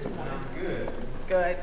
this morning? Good. Good.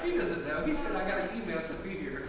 He doesn't know. He said, I got an email, so be here.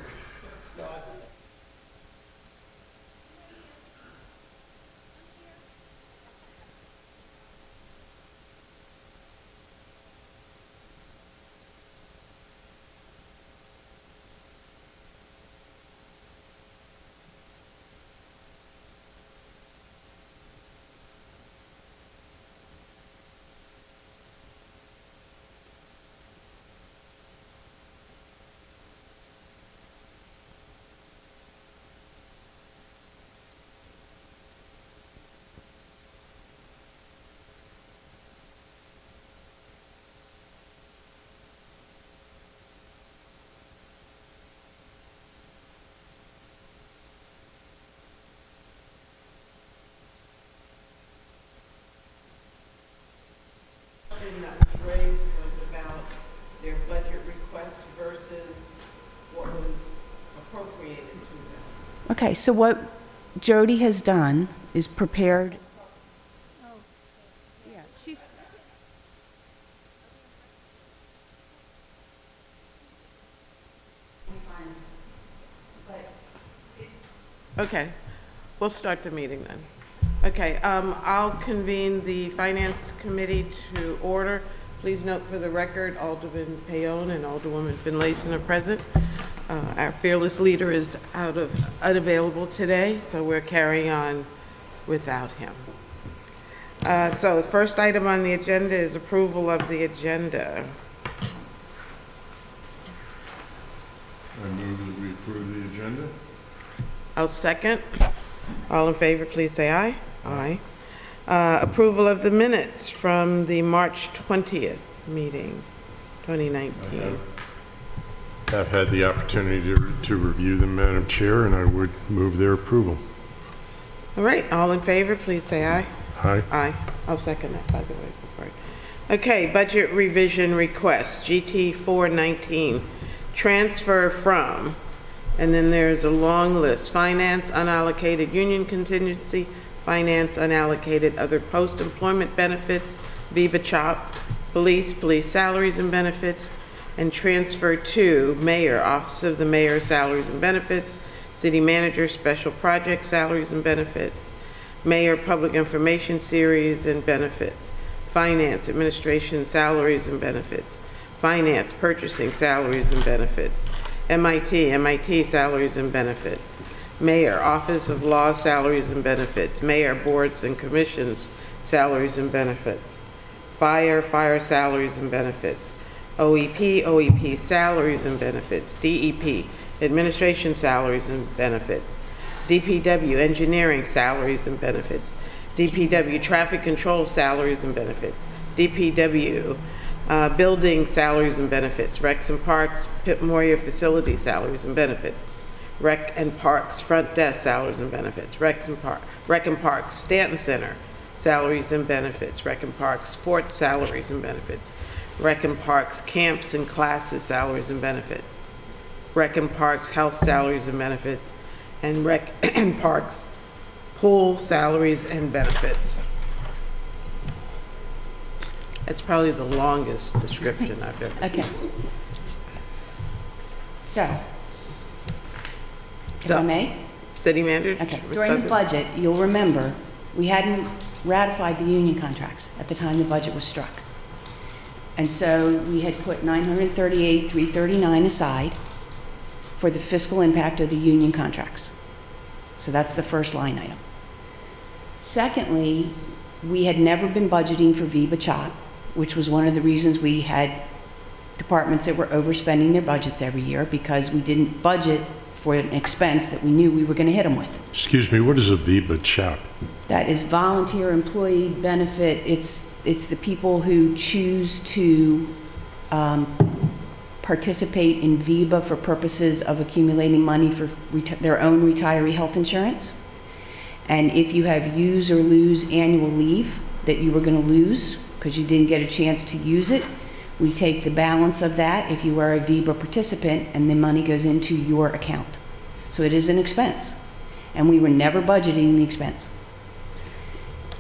That was raised was about their budget requests versus what was appropriated to them. Okay, so what Jody has done is prepared. Yeah, she's. Okay, we'll start the meeting then. Okay, I'll convene the Finance Committee to order. Please note for the record, Alderman Payon and Alderwoman Finlayson are present. Our fearless leader is unavailable today, so we're carrying on without him. So the first item on the agenda is approval of the agenda. I move that we approve the agenda. I'll second. All in favor, please say aye. Aye. Approval of the minutes from the March 20th meeting, 2019. I've had the opportunity to review them, Madam Chair, and I would move their approval. All right, all in favor, please say aye. Aye. Aye. I'll second that, by the way. Before Okay, budget revision request, GT 419, transfer from, and then there's a long list, finance, unallocated union contingency, finance, unallocated other post-employment benefits, Viva CHOP, police salaries and benefits, and transfer to mayor, office of the mayor, salaries and benefits, city manager, special project salaries and benefits, mayor, public information series and benefits, finance, administration salaries and benefits, finance, purchasing salaries and benefits, MIT salaries and benefits, mayor, office of law salaries and benefits, mayor, boards and commissions salaries and benefits, fire salaries and benefits, OEP salaries and benefits, DEP, administration salaries and benefits, DPW, engineering salaries and benefits, DPW, traffic control salaries and benefits, DPW, building salaries and benefits, Recs and Parks, Pip Moyer facility salaries and benefits, Rec and Parks front desk salaries and benefits, Rec and Parks Stanton Center salaries and benefits, Rec and Parks sports salaries and benefits, Rec and Parks camps and classes salaries and benefits, Rec and Parks health salaries and benefits, and Rec and Parks pool salaries and benefits. That's probably the longest description I've ever seen. Okay. So, if I may? City manager? Okay, during the budget, you'll remember, we hadn't ratified the union contracts at the time the budget was struck. And so we had put $938,339 aside for the fiscal impact of the union contracts. So that's the first line item. Secondly, we had never been budgeting for Viva CHOP, which was one of the reasons we had departments that were overspending their budgets every year, because we didn't budget for an expense that we knew we were going to hit them with. Excuse me, what is a Viva CHOP? That is volunteer employee benefit. It's the people who choose to participate in VIBA for purposes of accumulating money for their own retiree health insurance. And if you have use or lose annual leave that you were going to lose because you didn't get a chance to use it, we take the balance of that if you are a VIBA participant, and the money goes into your account. So it is an expense, and we were never budgeting the expense.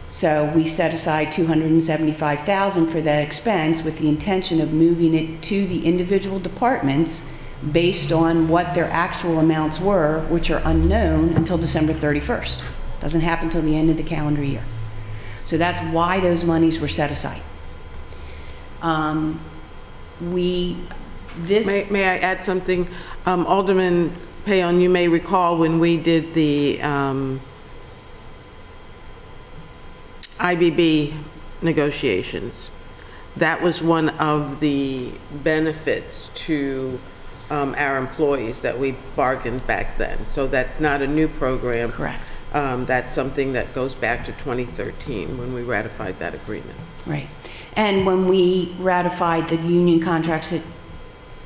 So we set aside $275,000 for that expense with the intention of moving it to the individual departments based on what their actual amounts were, which are unknown until December 31st. Doesn't happen until the end of the calendar year. So that's why those monies were set aside. May I add something? Alderman Payon, you may recall when we did the IBB negotiations, that was one of the benefits to our employees that we bargained back then. So that's not a new program. Correct. That's something that goes back to 2013 when we ratified that agreement. Right. And when we ratified the union contracts that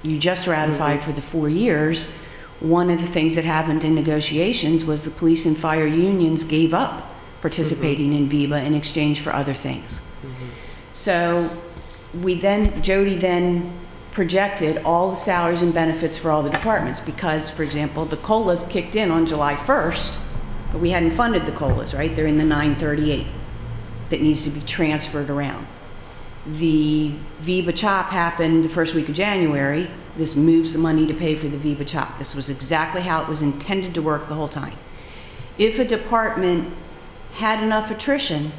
you just ratified for the 4 years, one of the things that happened in negotiations was the police and fire unions gave up participating in VIBA in exchange for other things. So Jody then projected all the salaries and benefits for all the departments because, for example, the COLAs kicked in on July 1st, but we hadn't funded the COLAs, right? They're in the 938 that needs to be transferred around. The Viva CHOP happened the first week of January. This moves the money to pay for the Viva CHOP. This was exactly how it was intended to work the whole time. If a department had enough attrition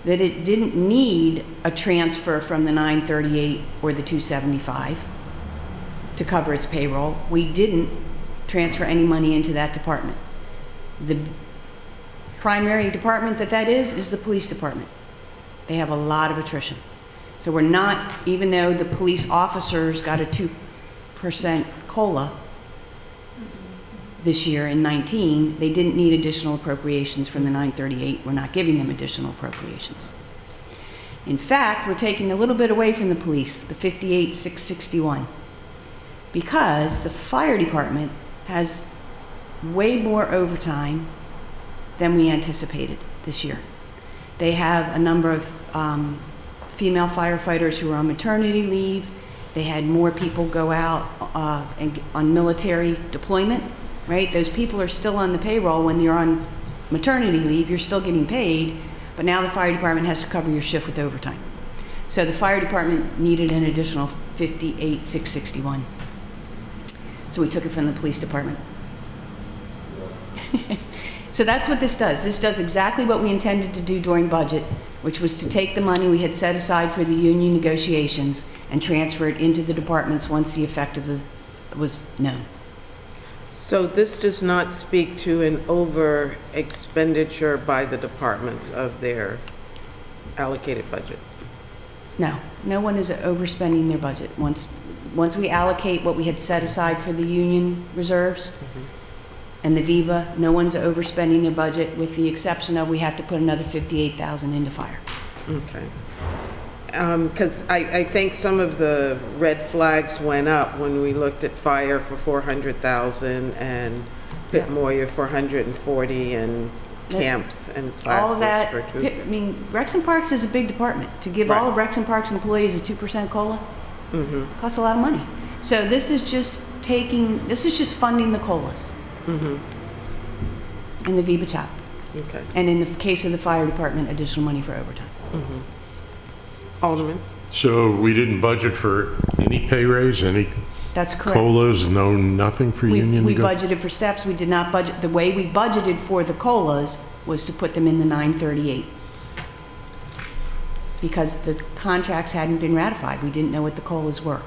that it didn't need a transfer from the 938 or the 275 to cover its payroll, we didn't transfer any money into that department. The primary department that is the police department. They have a lot of attrition. So we're not, even though the police officers got a 2% COLA this year in 19, they didn't need additional appropriations from the 938. We're not giving them additional appropriations. In fact, we're taking a little bit away from the police, the 58,661, because the fire department has way more overtime than we anticipated this year. They have a number of female firefighters who were on maternity leave. They had more people go out on military deployment, right? Those people are still on the payroll when you're on maternity leave. You're still getting paid, but now the fire department has to cover your shift with overtime. So the fire department needed an additional $58,661. So we took it from the police department. So that's what this does. This does exactly what we intended to do during budget, which was to take the money we had set aside for the union negotiations and transfer it into the departments once the effect of the was known. So this does not speak to an over expenditure by the departments of their allocated budget? No, no one is overspending their budget. Once we allocate what we had set aside for the union reserves and the VIVA, no one's overspending their budget, with the exception of we have to put another $58,000 into fire. Okay. Because I think some of the red flags went up when we looked at fire for 400,000 and Pitt Moyer for 140 and camps and All of that, classes for 2. I mean, Rex and Parks is a big department. To give all of Rex and Parks employees a 2% COLA costs a lot of money. So this is just funding the COLAs in the VIVA chop. Okay. And in the case of the fire department, additional money for overtime. Alderman? So we didn't budget for any pay raise, any That's correct. COLAs, no, nothing for union? We budgeted for steps. We did not budget. The way we budgeted for the COLAs was to put them in the 938. Because the contracts hadn't been ratified. We didn't know what the COLAs were.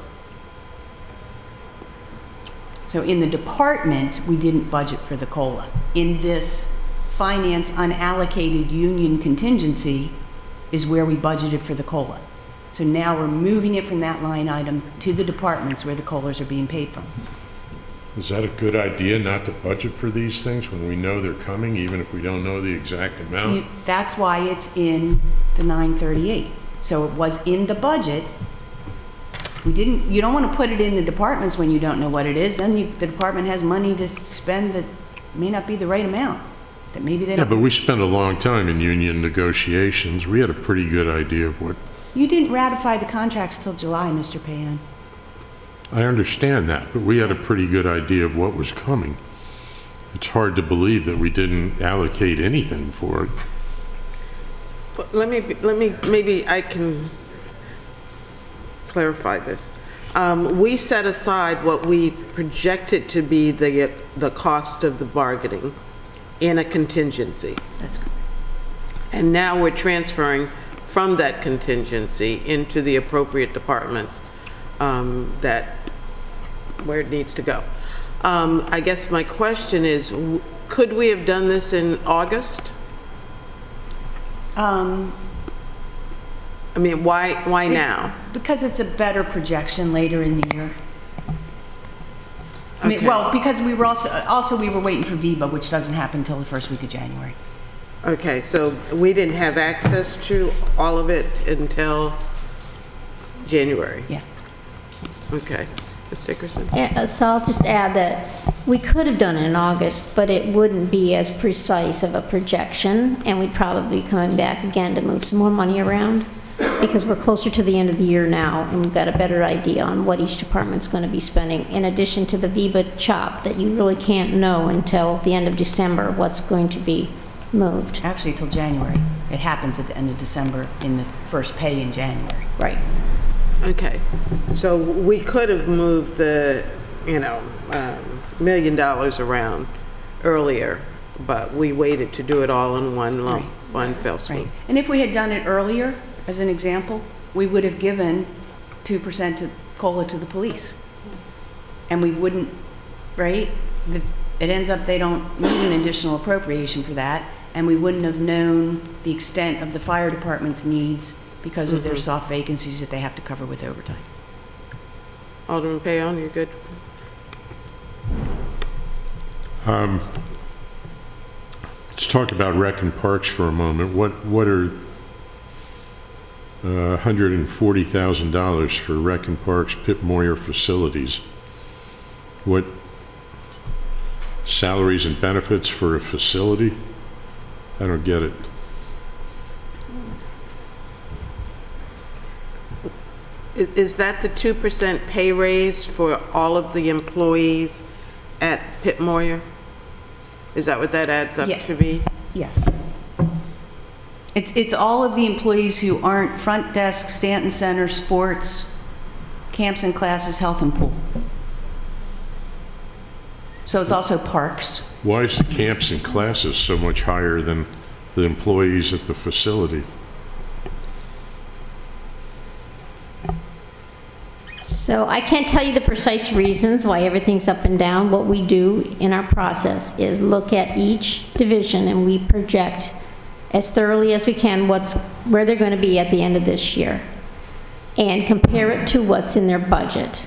So in the department, we didn't budget for the COLA. In this finance unallocated union contingency is where we budgeted for the COLA. So now we're moving it from that line item to the departments where the COLAs are being paid from. Is that a good idea, not to budget for these things when we know they're coming, even if we don't know the exact amount? That's why it's in the 938. So it was in the budget. You don't want to put it in the departments when you don't know what it is. Then the department has money to spend that may not be the right amount. That maybe they Yeah, don't. but we spent a long time in union negotiations. We had a pretty good idea of what. You didn't ratify the contracts till July, Mr. Payan. I understand that, but we had a pretty good idea of what was coming. It's hard to believe that we didn't allocate anything for it. Maybe I can clarify this. We set aside what we projected to be the cost of the bargaining in a contingency. That's correct. And now we're transferring from that contingency into the appropriate departments where it needs to go. I guess my question is, could we have done this in August? I mean, why now? Because it's a better projection later in the year. I mean, Okay. well, because we were also we were waiting for VIVA, which doesn't happen until the first week of January. Okay, so we didn't have access to all of it until January? Yeah. Okay. Ms. Dickerson? So I'll just add that we could have done it in August, but it wouldn't be as precise of a projection, and we'd probably be coming back again to move some more money around, because we're closer to the end of the year now, and we've got a better idea on what each department's going to be spending, in addition to the VIVA chop that you really can't know until the end of December what's going to be moved. Actually, till January. It happens at the end of December in the first pay in January. Right. Okay, so we could have moved the, $1 million around earlier, but we waited to do it all in one lump, one fell swoop. Right. And if we had done it earlier, as an example, we would have given 2% COLA to the police. And we wouldn't, right? It ends up they don't need an additional appropriation for that, and we wouldn't have known the extent of the fire department's needs because of their soft vacancies that they have to cover with overtime. Alderman Payon, you good? Let's talk about Rec and Parks for a moment. What are $140,000 for Rec and Parks Pitt Moyer facilities? What salaries and benefits for a facility? I don't get it. Is that the 2% pay raise for all of the employees at Pitt Moyer? Is that what that adds up Yeah. to be? Yes. It's all of the employees who aren't front desk, Stanton Center, sports, camps and classes, health and pool. So it's also parks. Why is the camps and classes so much higher than the employees at the facility? So I can't tell you the precise reasons why everything's up and down. What we do in our process is look at each division and we project as thoroughly as we can where they're going to be at the end of this year and compare it to what's in their budget.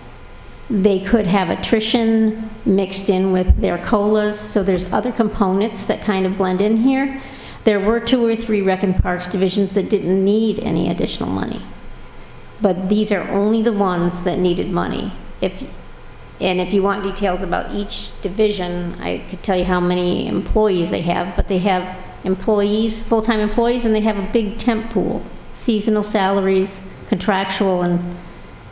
They could have attrition mixed in with their COLAs, so there's other components that kind of blend in here. There were 2 or 3 Rec and Parks divisions that didn't need any additional money. But these are only the ones that needed money. If you want details about each division, I could tell you how many employees they have, but they have employees, full-time employees, and they have a big temp pool, seasonal salaries, contractual,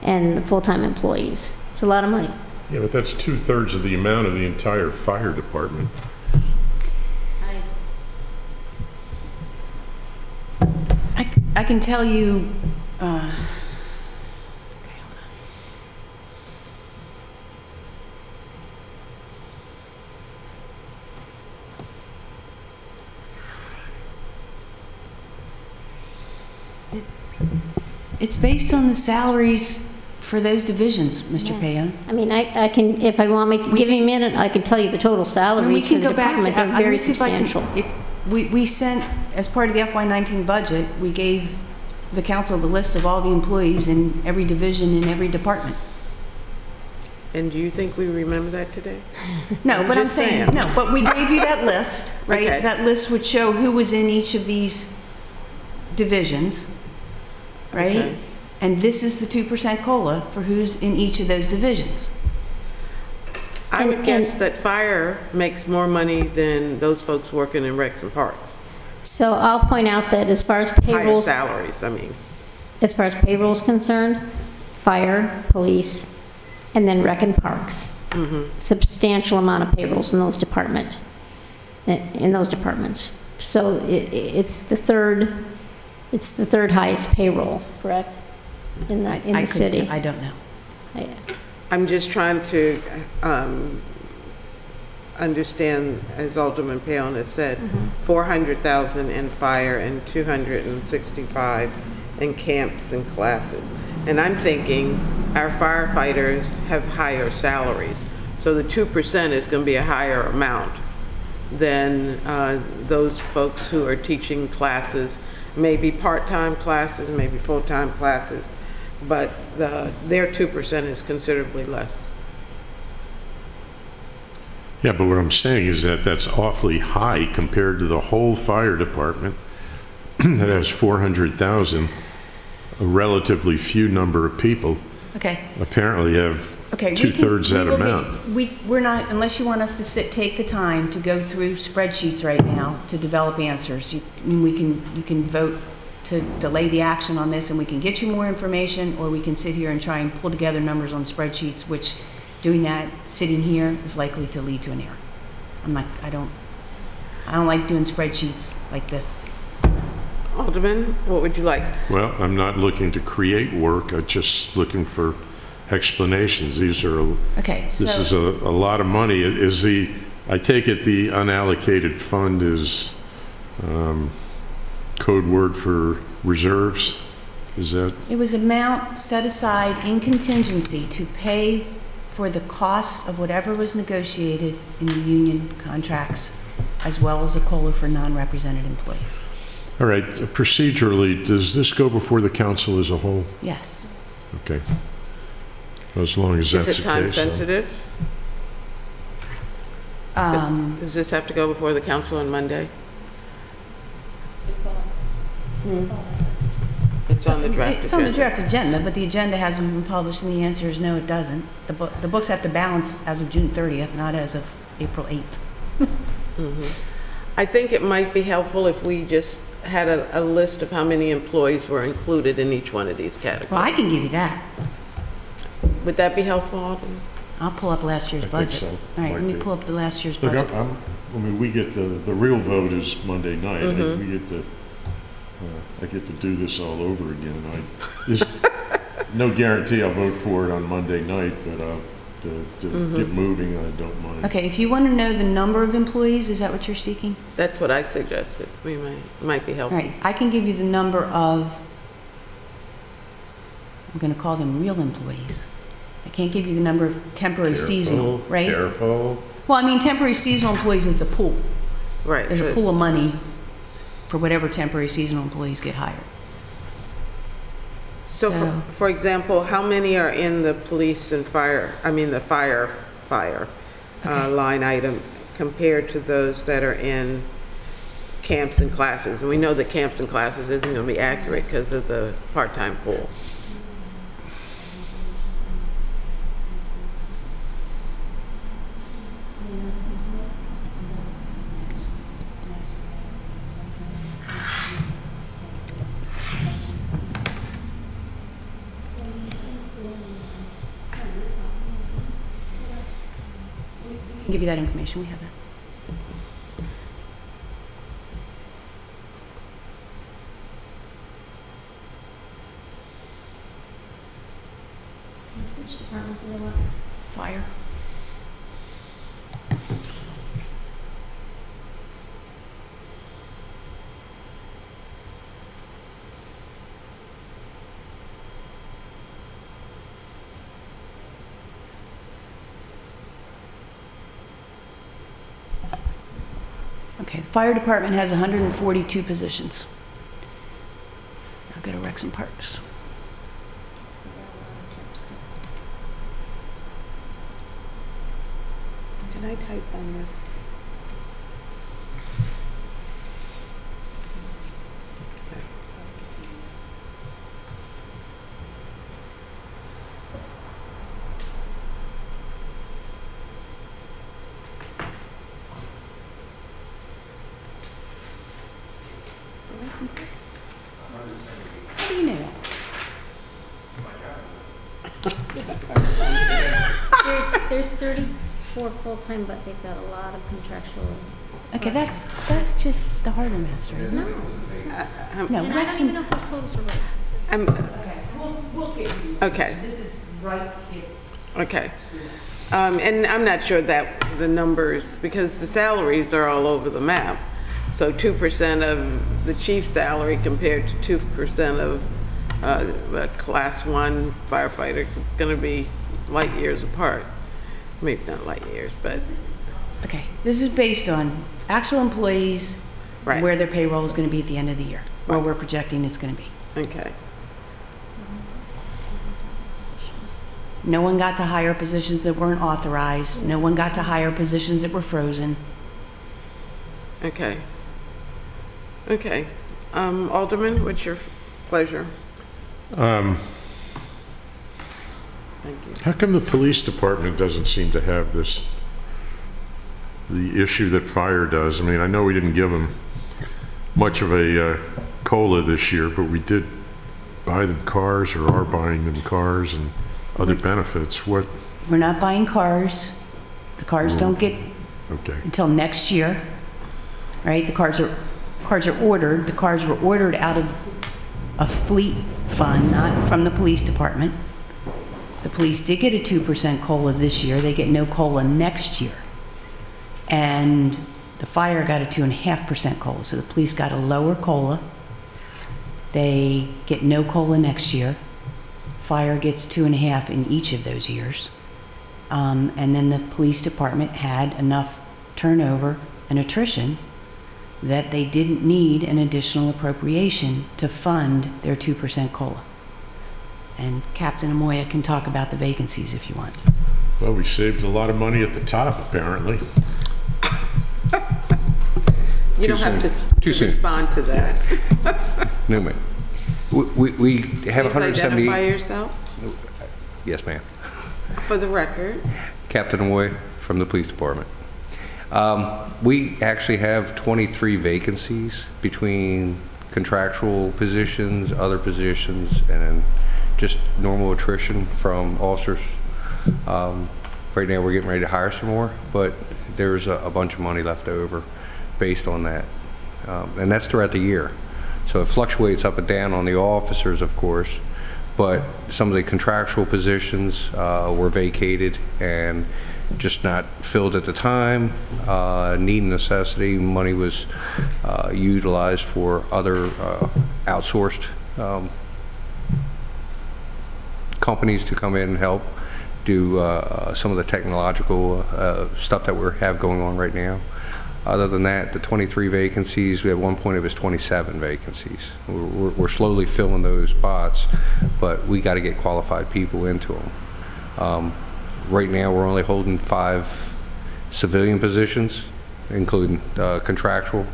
and full-time employees. It's a lot of money. Yeah, but that's 2/3 of the amount of the entire fire department. I can tell you, it's based on the salaries for those divisions, Mr. Payon. I mean, I can, if I want me to, give me a minute, I can tell you the total salaries for the department. They're very substantial. We sent, as part of the FY19 budget, we gave the council the list of all the employees in every division in every department. And do you think we remember that today? No, but I'm just saying, saying. no, but we gave you that list, right? Okay. That list would show who was in each of these divisions, right? Okay. And this is the 2% COLA for who's in each of those divisions. I would And- guess that fire makes more money than those folks working in recs and parks. So I'll point out that as far as Higher payroll, salaries, I mean. as far as payroll is concerned, fire, police, and then rec and parks. Substantial amount of payrolls in those departments. So it's the third highest payroll, correct? In the city. I don't know. I'm just trying to understand, as Alderman Payon has said, 400,000 in fire and 265 in camps and classes. And I'm thinking our firefighters have higher salaries. So the 2% is going to be a higher amount than those folks who are teaching classes, maybe part-time classes, maybe full-time classes, but their 2% is considerably less. Yeah, but what I'm saying is that that's awfully high compared to the whole fire department that has 400,000. A relatively few number of people Okay. apparently have Okay. 2/3 that we will amount. we're not, unless you want us to take the time to go through spreadsheets right now to develop answers. You can vote to delay the action on this and we can get you more information, or we can sit here and try and pull together numbers on spreadsheets, which doing that sitting here is likely to lead to an error. I don't like doing spreadsheets like this. Alderman, what would you like? Well, I'm not looking to create work, I'm just looking for explanations. These are, Okay, so. this is a lot of money. I take it the unallocated fund is code word for reserves? Is that? It was amount set aside in contingency to pay for the cost of whatever was negotiated in the union contracts, as well as a COLA for non-represented employees. All right, procedurally, does this go before the council as a whole? Yes. Okay. As long as that's the Is case. it time so- sensitive? Does this have to go before the council on Monday? It's on the draft It's on the agenda. draft agenda, but the agenda hasn't been published, and the answer is no, it doesn't. The books have to balance as of June 30th, not as of April 8th. I think it might be helpful if we just had a list of how many employees were included in each one of these categories. Well, I can give you that. Would that be helpful, Alderman? I'll pull up last year's I think budget. so. All right, let Might me be. pull up the last year's Look, budget. I mean, we get the real vote is Monday night. We get to, I get to do this all over again. There's no guarantee I'll vote for it on Monday night, but to get moving, I don't mind. Okay, if you want to know the number of employees, is that what you're seeking? That's what I suggested. Might be All helpful. right, I can give you the number of, I'm going to call them real employees. I can't give you the number of temporary seasonal, right? Careful. Well, I mean, temporary seasonal employees, it's a pool. Right. There's a but- pool of money for whatever temporary seasonal employees get hired. So, for example, how many are in the police and fire, the fire line item compared to those that are in camps and classes? And we know that camps and classes isn't going to be accurate because of the part-time pool. I can give you that information, we have that. Which departments do they want? Fire. Okay, the fire department has 142 positions. I'll go to Rex and Parks. Can I type on this? How do you know that? It's, there's 34 full-time, but they've got a lot of contractual. Okay, that's just the harbor master. Isn't it? No, No, and I Rex don't even and, know if those totals are right. Okay, this is right here. okay. And I'm not sure that the numbers, because the salaries are all over the map. So 2% of the chief's salary compared to 2% of a class 1 firefighter, it's going to be light years apart. Maybe not light years, but Okay, this is based on actual employees, Right. where their payroll is going to be at the end of the year, where we're projecting it's going to be. okay. No one got to hire positions that weren't authorized. No one got to hire positions that were frozen. Okay. Okay. Alderman, what's your pleasure? Thank you. How come the police department doesn't seem to have the issue that fire does? I mean, I know we didn't give them much of a COLA this year, but we did buy them cars, or are buying them cars and other benefits. What? We're not buying cars. The cars don't get Okay. until next year, right? The cars are ordered. The cars were ordered out of a fleet fund, not from the police department. The police did get a 2% COLA this year. They get no COLA next year. And the fire got a 2.5% COLA. So the police got a lower COLA. They get no COLA next year. Fire gets 2.5 in each of those years. And then the police department had enough turnover and attrition that they didn't need an additional appropriation to fund their 2% COLA. And Captain Amoya can talk about the vacancies if you want. Well, we saved a lot of money at the top, apparently. You don't have to Too soon. respond to that. Newman. We have Please identify 170. yourself Yes, ma'am. for the record. Captain Amoy from the police department. We actually have 23 vacancies between contractual positions, other positions, and then just normal attrition from officers. Right now, we're getting ready to hire some more, but there's a bunch of money left over based on that. And that's throughout the year. So it fluctuates up and down on the officers, of course, but some of the contractual positions were vacated and just not filled at the time. Need and necessity, money was utilized for other outsourced companies to come in and help do some of the technological stuff that we have going on right now. Other than that, the 23 vacancies, at one point it was 27 vacancies. We're slowly filling those spots, but we got to get qualified people into them. Right now, we're only holding 5 civilian positions, including contractual,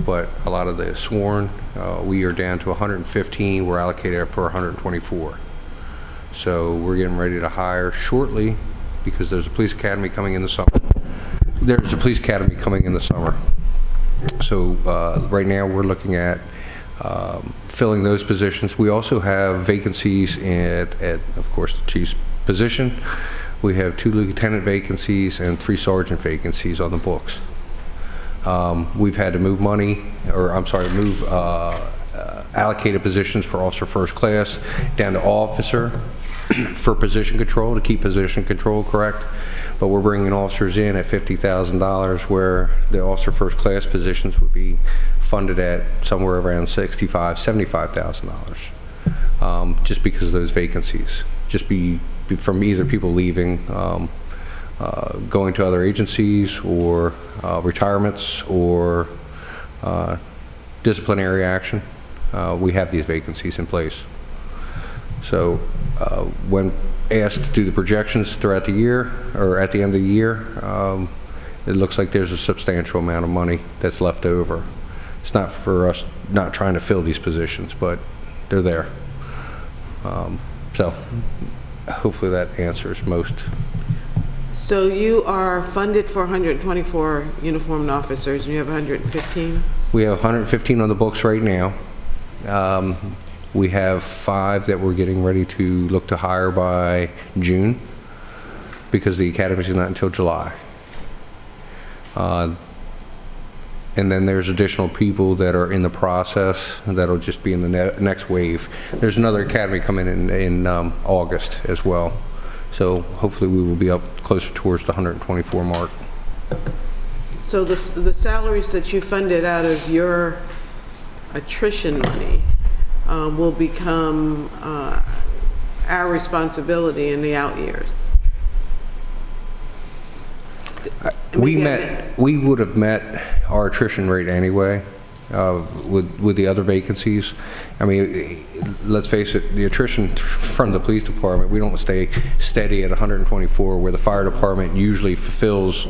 but a lot of the sworn, we are down to 115. We're allocated for 124. So we're getting ready to hire shortly because there's a police academy coming in the summer. So right now we're looking at filling those positions. We also have vacancies at of course, the chief's position. We have 2 lieutenant vacancies and 3 sergeant vacancies on the books. We've had to move allocated positions for officer first class down to officer for position control, to keep position control correct. But we're bringing officers in at $50,000 where the officer first class positions would be funded at somewhere around $65,000, $75,000, just because of those vacancies. Just be from either people leaving, going to other agencies, or retirements, or disciplinary action. We have these vacancies in place. So when asked to do the projections throughout the year, or at the end of the year, it looks like there's a substantial amount of money that's left over. It's not for us not trying to fill these positions, but they're there. So hopefully that answers most. So you are funded for 124 uniformed officers, and you have 115? We have 115 on the books right now. We have 5 that we're getting ready to look to hire by June, because the academy is not until July. And then there's additional people that are in the process that'll just be in the next wave. There's another academy coming in August as well. So hopefully we will be up closer towards the 124 mark. So the salaries that you funded out of your attrition money will become our responsibility in the out years. We would have met our attrition rate anyway with the other vacancies. I mean, let's face it, the attrition from the police department, we don't stay steady at 124, where the fire department usually fulfills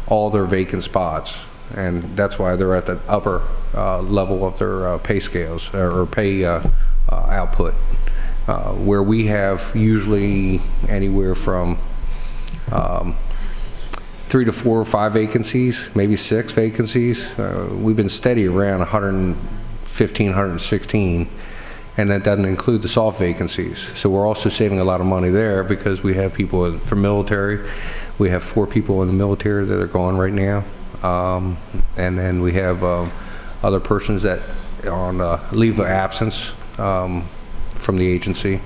all their vacant spots, and that's why they're at the upper level of their pay scales or pay output, where we have usually anywhere from 3 to 4 or 5 vacancies, maybe 6 vacancies. We've been steady around 115, 116, and that doesn't include the soft vacancies. So we're also saving a lot of money there, because we have people from military. We have 4 people in the military that are gone right now, and then we have other persons that are on leave of absence from the agency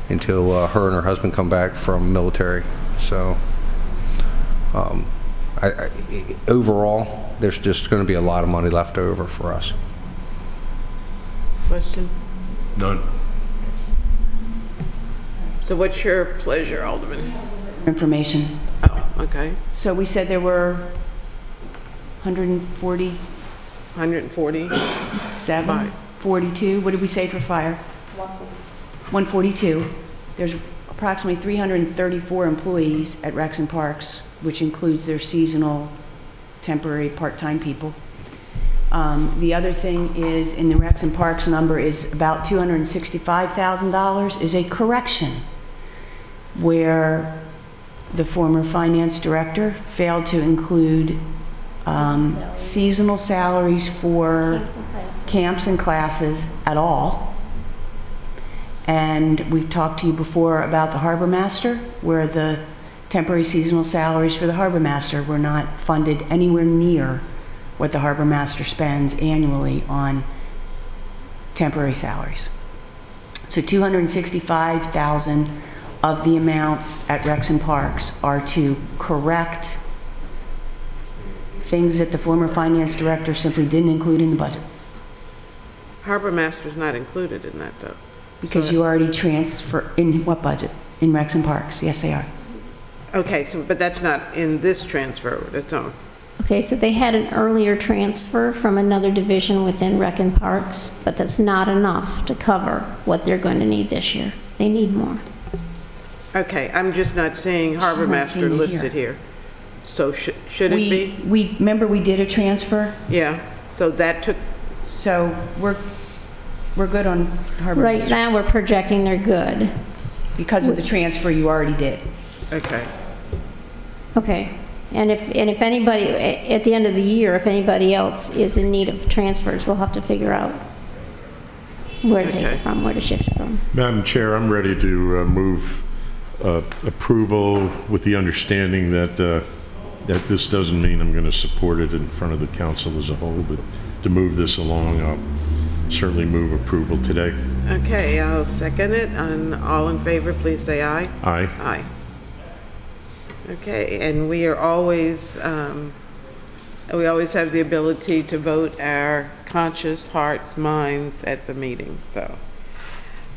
until her and her husband come back from military. So overall, there's just going to be a lot of money left over for us. Question? None. So what's your pleasure, Alderman? Information. Oh, okay. So we said there were 140, 147? 42. What did we say for fire? 142. There's approximately 334 employees at Recs and Parks, which includes their seasonal, temporary, part-time people. The other thing is, in the Recs and Parks number is about $265,000 is a correction, where the former finance director failed to include seasonal salaries for camps and classes at all. And we've talked to you before about the harbor master, where the temporary seasonal salaries for the harbor master were not funded anywhere near what the harbor master spends annually on temporary salaries. So 265,000 of the amounts at Rex and Parks are to correct things that the former finance director simply didn't include in the budget. Harbor Master's not included in that, though. Because you already transfer, in what budget? In Rex and Parks, yes they are. Okay, so, but that's not in this transfer of its own. Okay, so they had an earlier transfer from another division within Rec and Parks, but that's not enough to cover what they're going to need this year. They need more. Okay, I'm just not seeing Harbor not Master seeing it listed here. So should it be? Remember we did a transfer, Yeah, so that took, so we're good on harbor Right master. now, we're projecting they're good. Because of the transfer you already did. okay. Okay, and if anybody, at the end of the year, if anybody else is in need of transfers, we'll have to figure out where to take Okay. it from, where to shift it from. Madam Chair, I'm ready to move approval with the understanding that that this doesn't mean I'm going to support it in front of the council as a whole, but to move this along, I'll certainly move approval today. Okay, I'll second it, and all in favor, please say aye. Aye. Aye. Okay, and we are always, we always have the ability to vote our conscious hearts, minds at the meeting, so.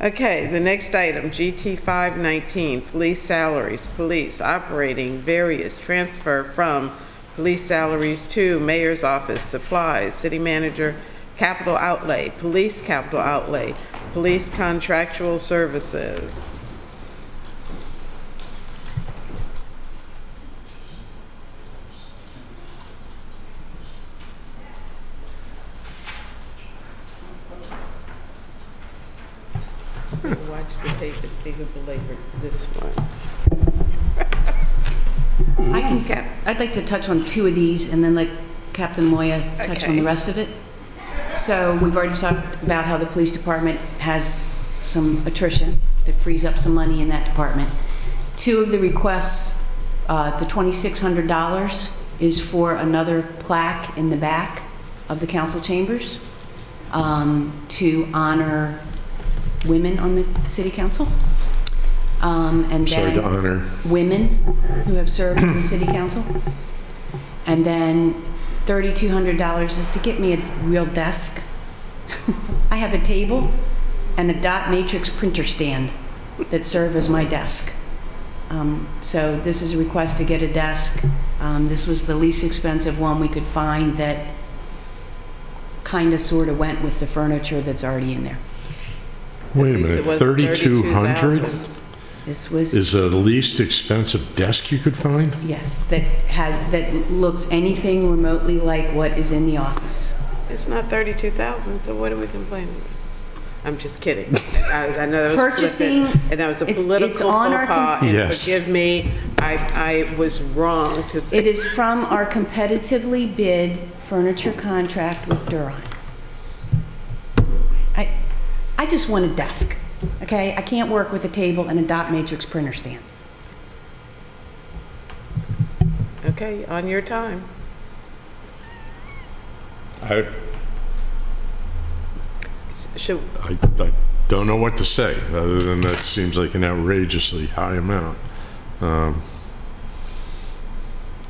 Okay, the next item, GT 519, police salaries, police operating various transfer from police salaries to mayor's office, supplies, city manager, capital outlay, police capital outlay, police contractual services. Watch the tape and see who belabored this one. I'd like to touch on two of these and then let Captain Moya touch on the Okay. rest of it. So we've already talked about how the police department has some attrition that frees up some money in that department. Two of the requests, the $2,600 is for another plaque in the back of the council chambers to honor women on the city council. And Sorry, to then honor. women who have served on the city council. And then $3,200 is to get me a real desk. I have a table and a dot matrix printer stand that serve as my desk. So this is a request to get a desk. This was the least expensive one we could find that kind of sort of went with the furniture that's already in there. Wait a At least minute, it wasn't 3,200 32,000. This was, is the least expensive desk you could find? yes, that looks anything remotely like what is in the office. It's not 32,000, so what are we complaining about? I'm just kidding. I know that was Purchasing, flippant, and that was a it's political on faux our pas, and Yes. forgive me, I was wrong to say. It is from our competitively bid furniture contract with Duron. I just want a desk, okay? I can't work with a table and a dot matrix printer stand. Okay, on your time. I Should, don't know what to say, other than that seems like an outrageously high amount.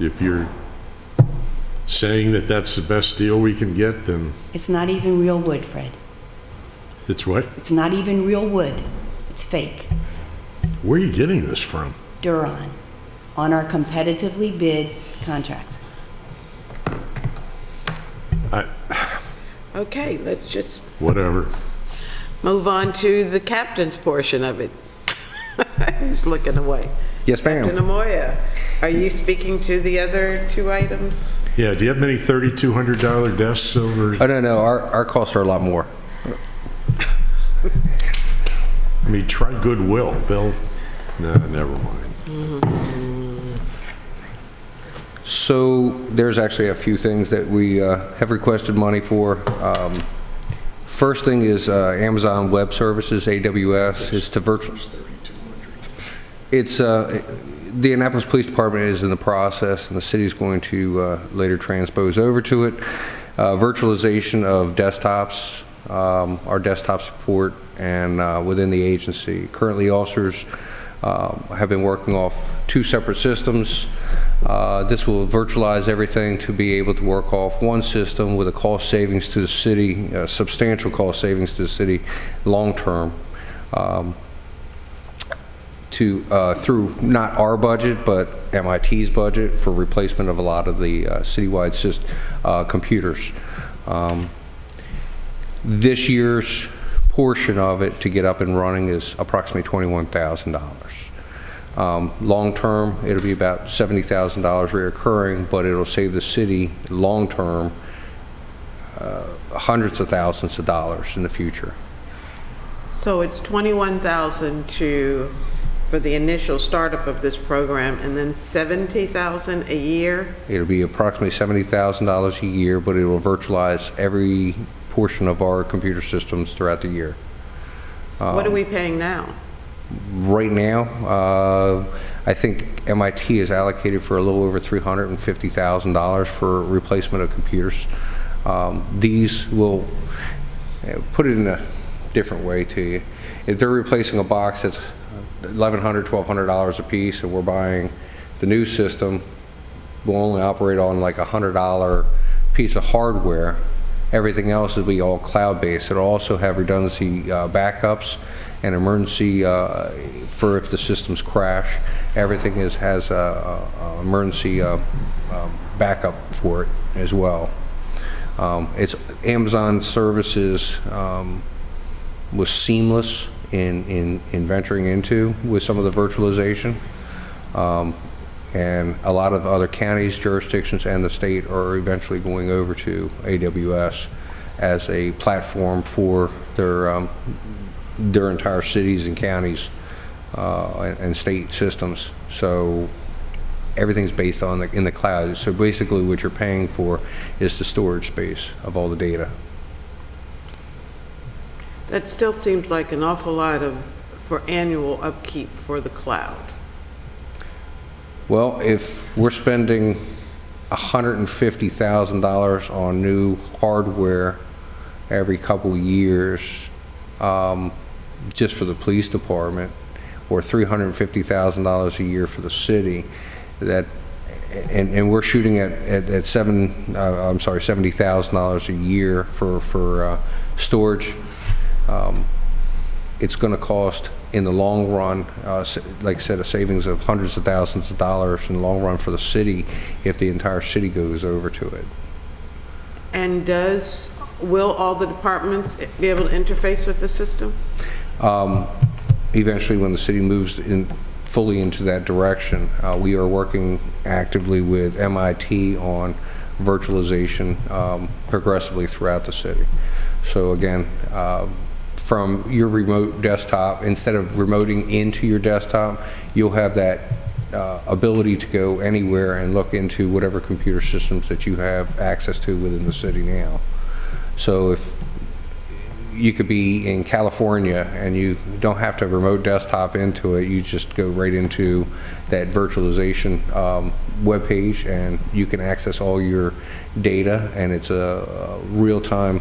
If you're saying that that's the best deal we can get, then It's not even real wood, Fred. it's what? It's not even real wood. It's fake. Where are you getting this from? Duron, on our competitively bid contract. okay, let's just Whatever. move on to the captain's portion of it. He's looking away. Yes, ma'am. Captain Amoya, are you speaking to the other two items? Yeah, do you have many $3,200 desks over? Oh, no, our costs are a lot more. I mean, try Goodwill. They'll, no, never mind. So there's actually a few things that we have requested money for. First thing is Amazon Web Services, AWS, is to virtual. It's the Annapolis Police Department is in the process, and the city is going to later transpose over to it. Virtualization of desktops, our desktop support, and within the agency. Currently, officers have been working off 2 separate systems. This will virtualize everything to be able to work off one system with a cost savings to the city, substantial cost savings to the city long term. Through not our budget, but MIT's budget for replacement of a lot of the citywide computers. This year's portion of it to get up and running is approximately $21,000. Long term, it'll be about $70,000 reoccurring, but it'll save the city long term hundreds of thousands of dollars in the future. So it's $21,000 for the initial startup of this program, and then $70,000 a year? It'll be approximately $70,000 a year, but it will virtualize every portion of our computer systems throughout the year. What are we paying now? Right now, I think MIT is allocated for a little over $350,000 for replacement of computers. These will put it in a different way to you. If they're replacing a box that's $1,100, $1,200 a piece, and we're buying the new system, we'll only operate on like a $100 piece of hardware. Everything else will be all cloud-based. It'll also have redundancy backups and emergency for if the systems crash. Everything has a emergency backup for it as well. It's Amazon services was seamless in venturing into with some of the virtualization. And a lot of other counties, jurisdictions, and the state are eventually going over to AWS as a platform for their entire cities and counties and state systems. So everything's based on in the cloud. So basically what you're paying for is the storage space of all the data. That still seems like an awful lot for annual upkeep for the cloud. Well, if we're spending $150,000 on new hardware every couple years just for the police department, or $350,000 a year for the city, and we're shooting at $70,000 a year for storage. It's going to cost in the long run, like I said, a savings of hundreds of thousands of dollars in the long run for the city if the entire city goes over to it. And will all the departments be able to interface with the system? Eventually, when the city moves fully into that direction, we are working actively with MIT on virtualization progressively throughout the city. So again, from your remote desktop, instead of remoting into your desktop, you'll have that ability to go anywhere and look into whatever computer systems that you have access to within the city now. So if you could be in California and you don't have to remote desktop into it, you just go right into that virtualization web page and you can access all your data, and it's a real-time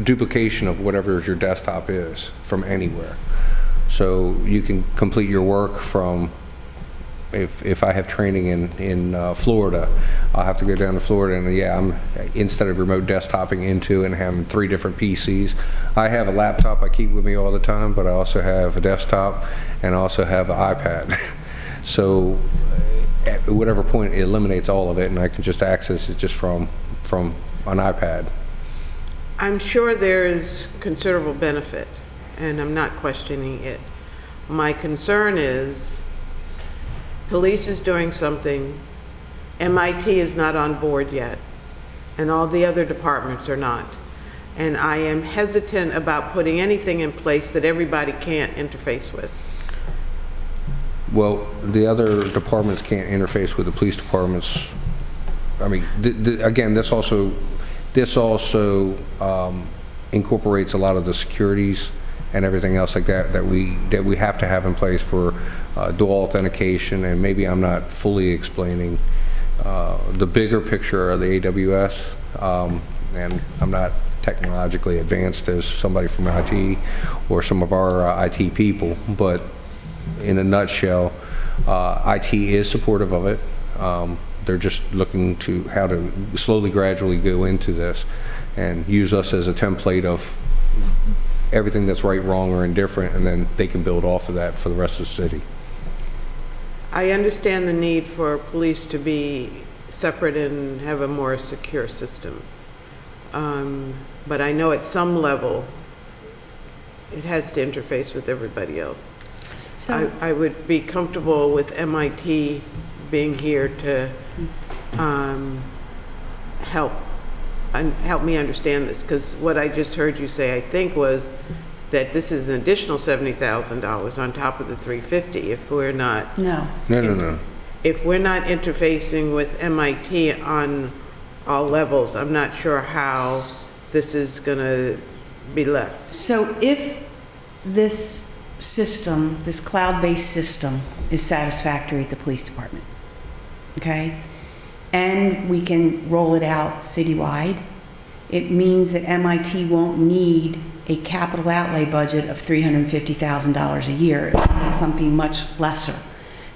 duplication of whatever your desktop is from anywhere. So you can complete your work from, if I have training in Florida, I'll have to go down to Florida, and yeah, instead of remote desktoping into and having 3 different PCs, I have a laptop I keep with me all the time, but I also have a desktop and I also have an iPad. So at whatever point it eliminates all of it, and I can just access it just from an iPad. I'm sure there is considerable benefit, and I'm not questioning it. My concern is police is doing something, MIT is not on board yet, and all the other departments are not. And I am hesitant about putting anything in place that everybody can't interface with. Well, the other departments can't interface with the police departments I mean, again, this also incorporates a lot of the securities and everything else like that that we have to have in place for dual authentication. And maybe I'm not fully explaining the bigger picture of the AWS, and I'm not technologically advanced as somebody from IT or some of our IT people, but in a nutshell, IT is supportive of it. They're just looking to how to slowly, gradually go into this and use us as a template of everything that's right, wrong, or indifferent, and then they can build off of that for the rest of the city. I understand the need for police to be separate and have a more secure system. But I know at some level, it has to interface with everybody else. So, I would be comfortable with MIT being here to help me understand this, because what I just heard you say, I think, was that this is an additional $70,000 on top of the 350 if we're not. no. No. If we're not interfacing with MIT on all levels, I'm not sure how this is going to be less. So if this system, this cloud-based system, is satisfactory at the police department, okay, and we can roll it out citywide, it means that MIT won't need a capital outlay budget of $350,000 a year. It needs something much lesser,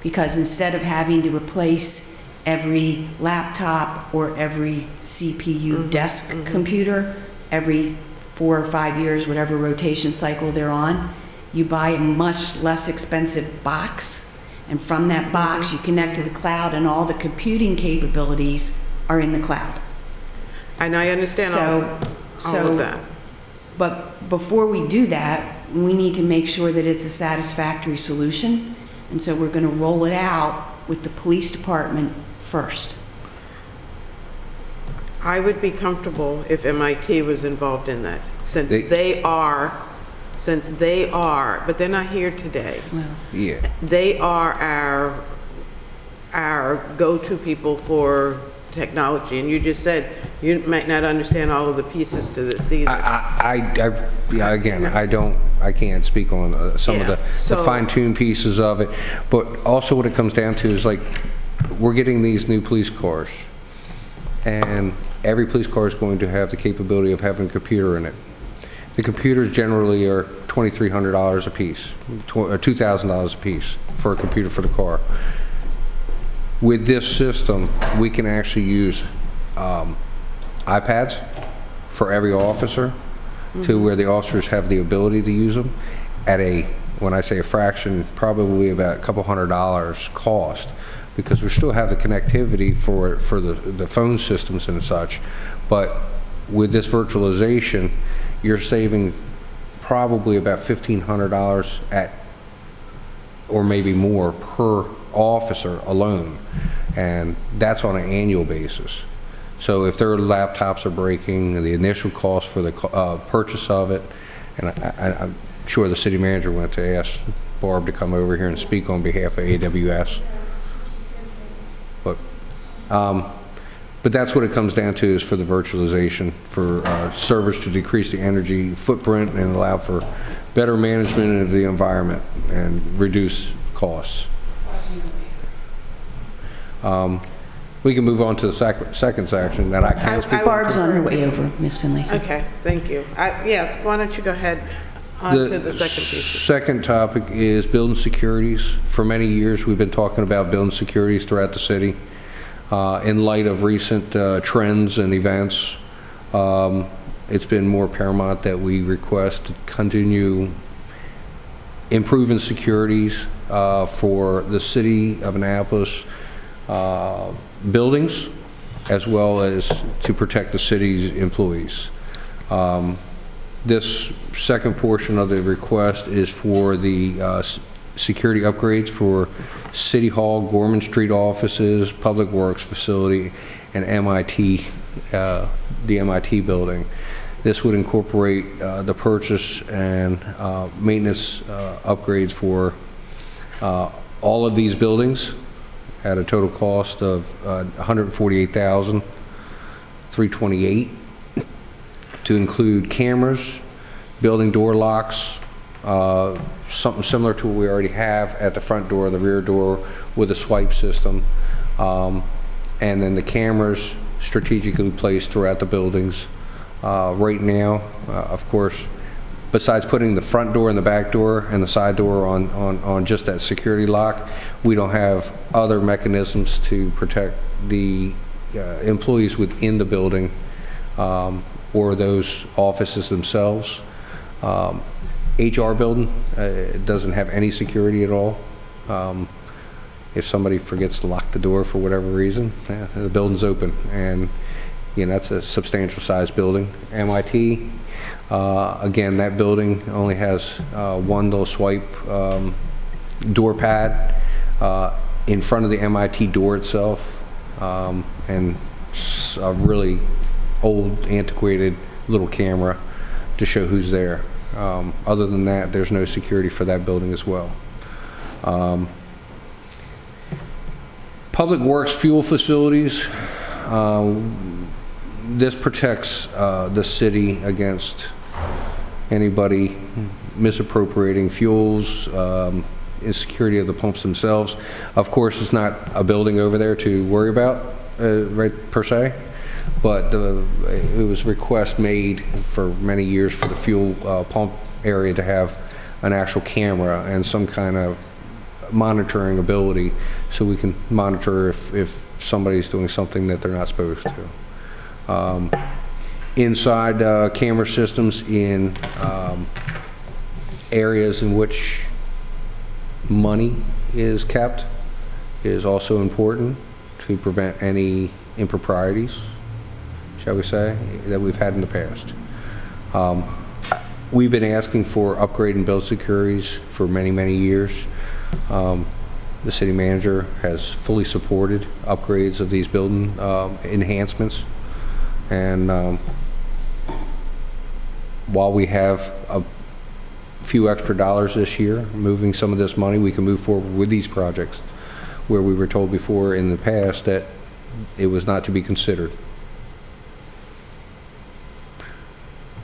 because instead of having to replace every laptop or every CPU desk computer every 4 or 5 years, whatever rotation cycle they're on, you buy a much less expensive box, and from that box you connect to the cloud, and all the computing capabilities are in the cloud. And I understand all of that. But before we do that, we need to make sure that it's a satisfactory solution, and so we're going to roll it out with the police department first. I would be comfortable if MIT was involved in that, since they are, but they're not here today. Well, Yeah. They are our go-to people for technology, and you just said you might not understand all of the pieces to this either. Again, I can't speak on some of the fine-tuned pieces of it, but also what it comes down to is, like, we're getting these new police cars, and every police car is going to have the capability of having a computer in it. The computers generally are $2,300 a piece, or $2,000 a piece for a computer for the car. With this system, we can actually use iPads for every officer, to where the officers have the ability to use them at a, when I say a fraction, probably about a couple $100 cost, because we still have the connectivity for the phone systems and such. But with this virtualization, you're saving probably about $1,500 at, or maybe more, per officer alone, and that's on an annual basis. So if their laptops are breaking, the initial cost for the purchase of it, and I'm sure the city manager went to ask Barb to come over here and speak on behalf of AWS. But that's what it comes down to, is for the virtualization, for servers to decrease the energy footprint and allow for better management of the environment and reduce costs. We can move on to the second section that I can't speak on. Barb's on her way over, Ms. Finlayson. Okay, thank you. Yes, why don't you go ahead on to the second piece. Second topic is building securities. For many years, we've been talking about building securities throughout the city. In light of recent trends and events, it's been more paramount that we request to continue improving securities for the city of Annapolis buildings, as well as to protect the city's employees. This second portion of the request is for the security upgrades for City Hall, Gorman Street offices, Public Works facility, and MIT, the MIT building. This would incorporate the purchase and maintenance upgrades for all of these buildings, at a total cost of $148,328 to include cameras, building door locks, something similar to what we already have at the front door and the rear door with a swipe system, and then the cameras strategically placed throughout the buildings. Right now, of course, besides putting the front door and the back door and the side door on just that security lock, we don't have other mechanisms to protect the employees within the building or those offices themselves. HR building doesn't have any security at all. If somebody forgets to lock the door for whatever reason, the building's open, and that's a substantial size building. MIT, again, that building only has one little swipe door pad in front of the MIT door itself, and a really old, antiquated little camera to show who's there. Other than that, there's no security for that building as well. Public Works fuel facilities. This protects the city against anybody misappropriating fuels, insecurity of the pumps themselves. Of course, it's not a building over there to worry about, right, per se, but it was a request made for many years for the fuel pump area to have an actual camera and some kind of monitoring ability, so we can monitor if somebody's doing something that they're not supposed to. Inside camera systems in areas in which money is kept is also important to prevent any improprieties, shall we say, that we've had in the past. We've been asking for upgrade and build securities for many, many years. The city manager has fully supported upgrades of these building enhancements, and while we have a few extra dollars this year, moving some of this money, we can move forward with these projects where we were told before in the past that it was not to be considered.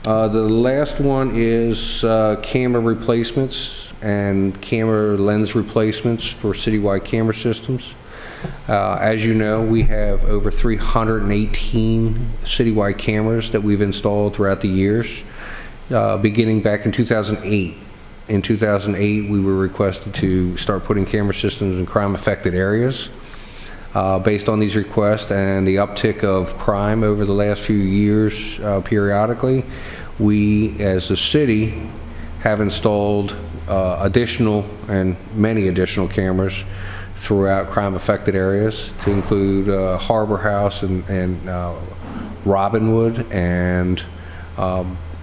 The last one is camera replacements and camera lens replacements for citywide camera systems. As you know, we have over 318 citywide cameras that we've installed throughout the years, beginning back in 2008. In 2008, we were requested to start putting camera systems in crime-affected areas. Based on these requests and the uptick of crime over the last few years periodically, we, as a city, have installed additional and many additional cameras throughout crime-affected areas, to include Harbor House and Robinwood and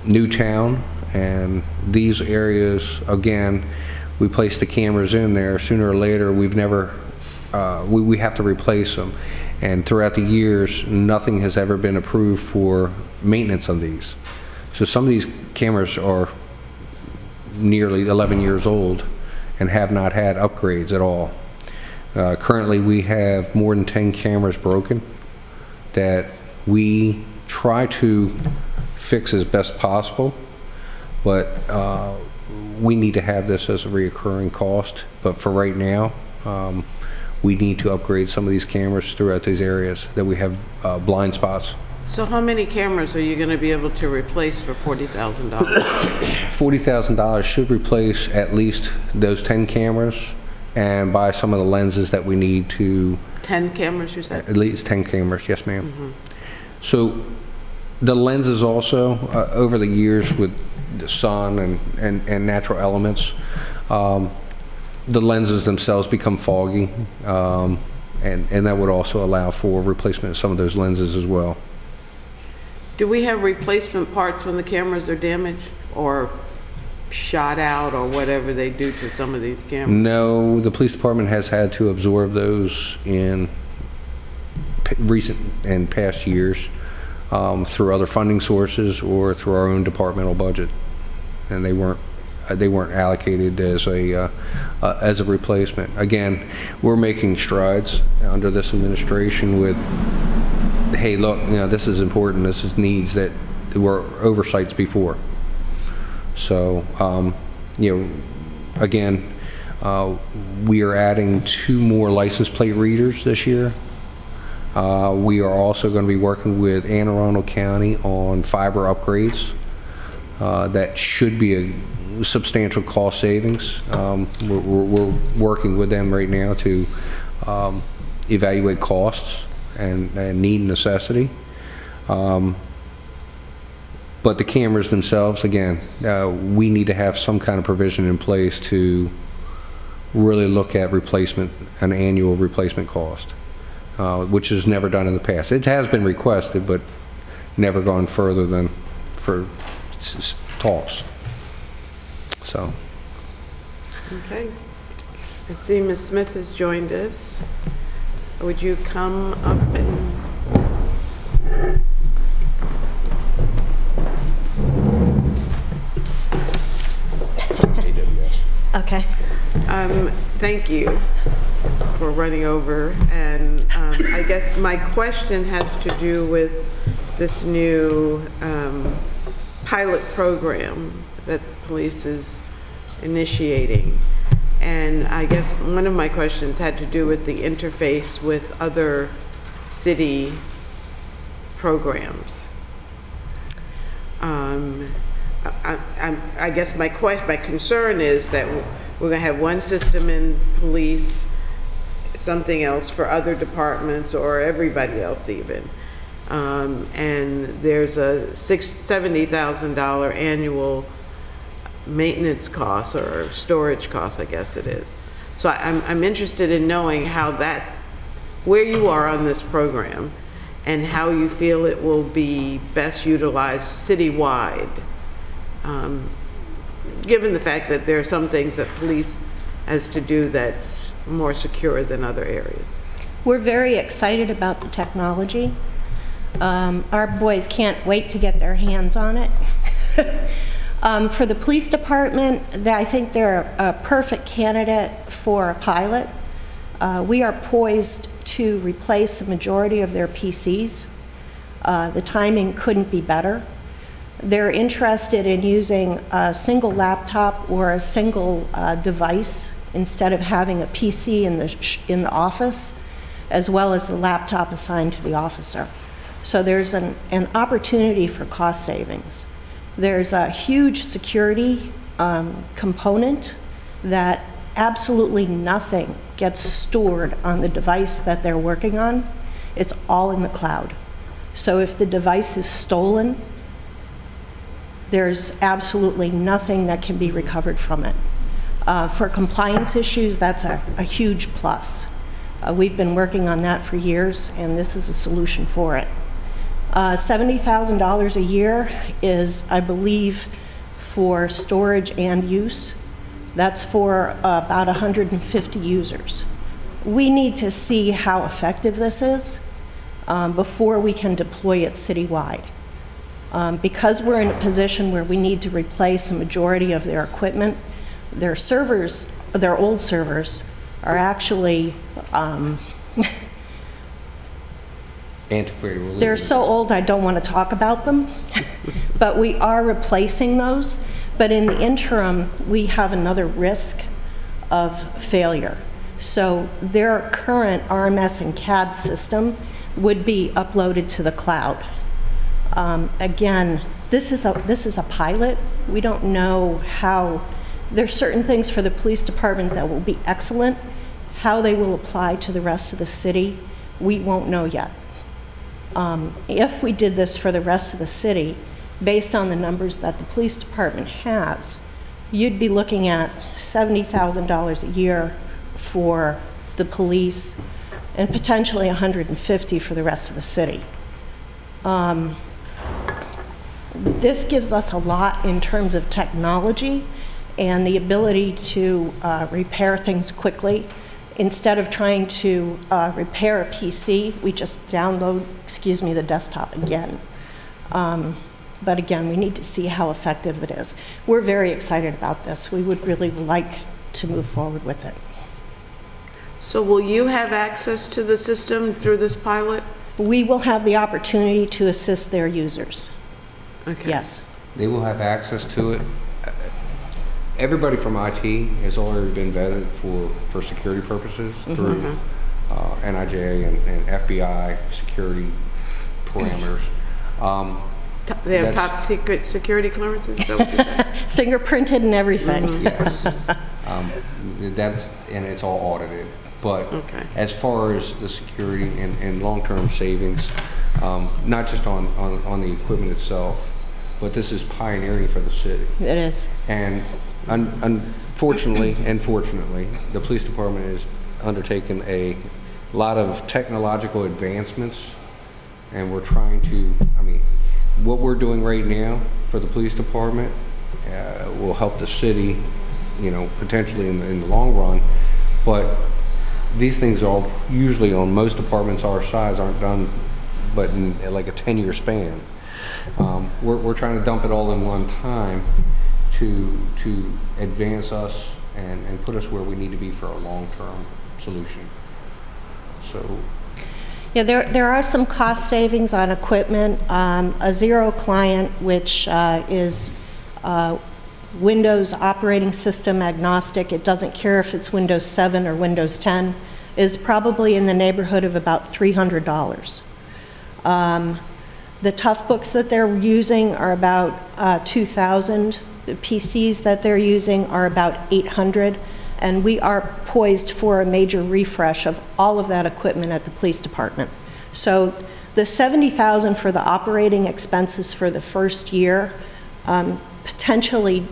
Newtown. And these areas, again, we place the cameras in there. Sooner or later, we've never, we have to replace them. And throughout the years, nothing has ever been approved for maintenance of these. So some of these cameras are nearly 11 years old and have not had upgrades at all. Currently, we have more than 10 cameras broken that we try to fix as best possible, but we need to have this as a reoccurring cost. But for right now, we need to upgrade some of these cameras throughout these areas that we have blind spots. So how many cameras are you going to be able to replace for $40,000? $40,000 should replace at least those 10 cameras and buy some of the lenses that we need to... 10 cameras, you said? At least 10 cameras, yes, ma'am. So the lenses also, over the years with the sun and natural elements, the lenses themselves become foggy, and that would also allow for replacement of some of those lenses as well. Do we have replacement parts when the cameras are damaged or shot out or whatever they do to some of these cameras? No, the police department has had to absorb those in recent and past years through other funding sources or through our own departmental budget, and they weren't they weren't allocated as a replacement. Again, we're making strides under this administration with, hey, look, you know, this is important. This is needs that were oversights before. So, you know, again, we are adding 2 more license plate readers this year. We are also going to be working with Anne Arundel County on fiber upgrades. That should be a substantial cost savings. We're working with them right now to evaluate costs and need and necessity. But the cameras themselves, again, we need to have some kind of provision in place to really look at replacement, an annual replacement cost, which is never done in the past. It has been requested, but never gone further than for talks. So. Okay. I see Ms. Smith has joined us. Would you come up and... Okay. Thank you for running over. And I guess my question has to do with this new pilot program that the police is initiating. And I guess one of my questions had to do with the interface with other city programs. I guess my concern is that we're going to have one system in police, something else for other departments or everybody else even. And there's a $70,000 annual maintenance cost or storage cost, I guess it is. So I'm interested in knowing how where you are on this program and how you feel it will be best utilized citywide, given the fact that there are some things that police has to do that's more secure than other areas. We're very excited about the technology. Our boys can't wait to get their hands on it. For the police department, I think they're a perfect candidate for a pilot. We are poised to replace a majority of their PCs. The timing couldn't be better. They're interested in using a single laptop or a single device instead of having a PC in the office, as well as the laptop assigned to the officer. So there's an opportunity for cost savings. There's a huge security component that absolutely nothing gets stored on the device that they're working on. It's all in the cloud. So if the device is stolen, there's absolutely nothing that can be recovered from it. For compliance issues, that's a huge plus. We've been working on that for years, and this is a solution for it. $70,000 a year is, I believe, for storage and use. That's for about 150 users. We need to see how effective this is before we can deploy it citywide. Because we're in a position where we need to replace a majority of their equipment, their servers, their old servers, are actually antiquated. They're so old I don't want to talk about them, but we are replacing those. But in the interim, we have another risk of failure. So their current RMS and CAD system would be uploaded to the cloud. Again, this is a pilot. We don't know how. There's certain things for the police department that will be excellent. How they will apply to the rest of the city, we won't know yet. If we did this for the rest of the city, based on the numbers that the police department has, you'd be looking at $70,000 a year for the police and potentially $150,000 for the rest of the city. This gives us a lot in terms of technology and the ability to repair things quickly. Instead of trying to repair a PC, we just download, the desktop again. But again, we need to see how effective it is. We're very excited about this. We would really like to move forward with it. So will you have access to the system through this pilot? We will have the opportunity to assist their users. Okay. Yes. They will have access to it. Everybody from IT has already been vetted for security purposes through NIJ and FBI security parameters. They have That's- top secret security clearances, is that what you said? Fingerprinted and everything. Yes. And it's all audited. But Okay. as far as the security and long-term savings, not just on the equipment itself, but this is pioneering for the city. It is. And unfortunately and fortunately, the police department has undertaken a lot of technological advancements, and we're trying to, what we're doing right now for the police department will help the city, potentially in the long run, but these things are usually on most departments our size aren't done but in like a 10-year span. We're trying to dump it all in one time to advance us and put us where we need to be for a long-term solution. So, Yeah, there are some cost savings on equipment. A Zero client, which is Windows operating system agnostic, it doesn't care if it's Windows 7 or Windows 10, is probably in the neighborhood of about $300. The Toughbooks that they're using are about 2,000. The PCs that they're using are about 800. And we are poised for a major refresh of all of that equipment at the police department. So the $70,000 for the operating expenses for the first year potentially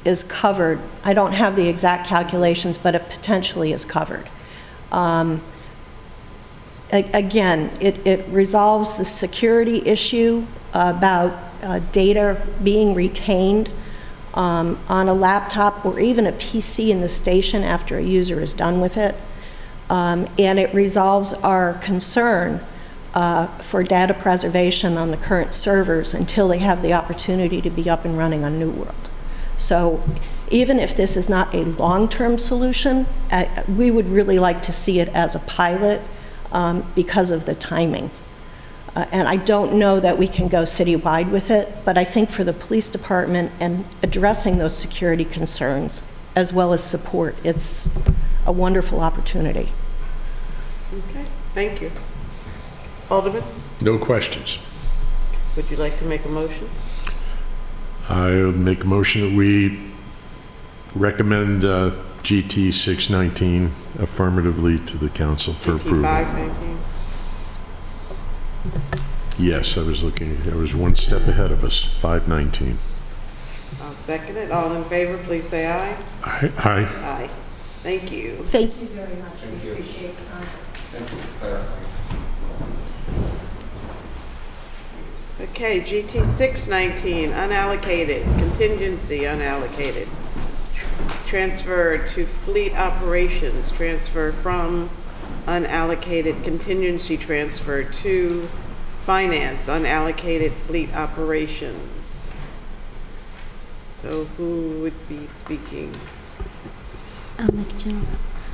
is covered. I don't have the exact calculations, but it potentially is covered. Again, it resolves the security issue about data being retained on a laptop or even a PC in the station after a user is done with it. And it resolves our concern for data preservation on the current servers until they have the opportunity to be up and running on New World. So even if this is not a long-term solution, we would really like to see it as a pilot because of the timing. And I don't know that we can go citywide with it, but I think for the police department and addressing those security concerns as well as support, it's a wonderful opportunity. Okay, thank you. Alderman, No questions. would you like to make a motion? I make a motion that we recommend GT 619 affirmatively to the council for approval. 519. Yes, I was one step ahead of us, 519. I'll second it. All in favor, please say aye. Aye. Aye. Thank you. Thank you very much. We appreciate the time. thanks for clarifying. Okay, GT 619, unallocated, contingency unallocated. Transfer to fleet operations, transfer from unallocated contingency transfer to finance, unallocated fleet operations. So who would be speaking?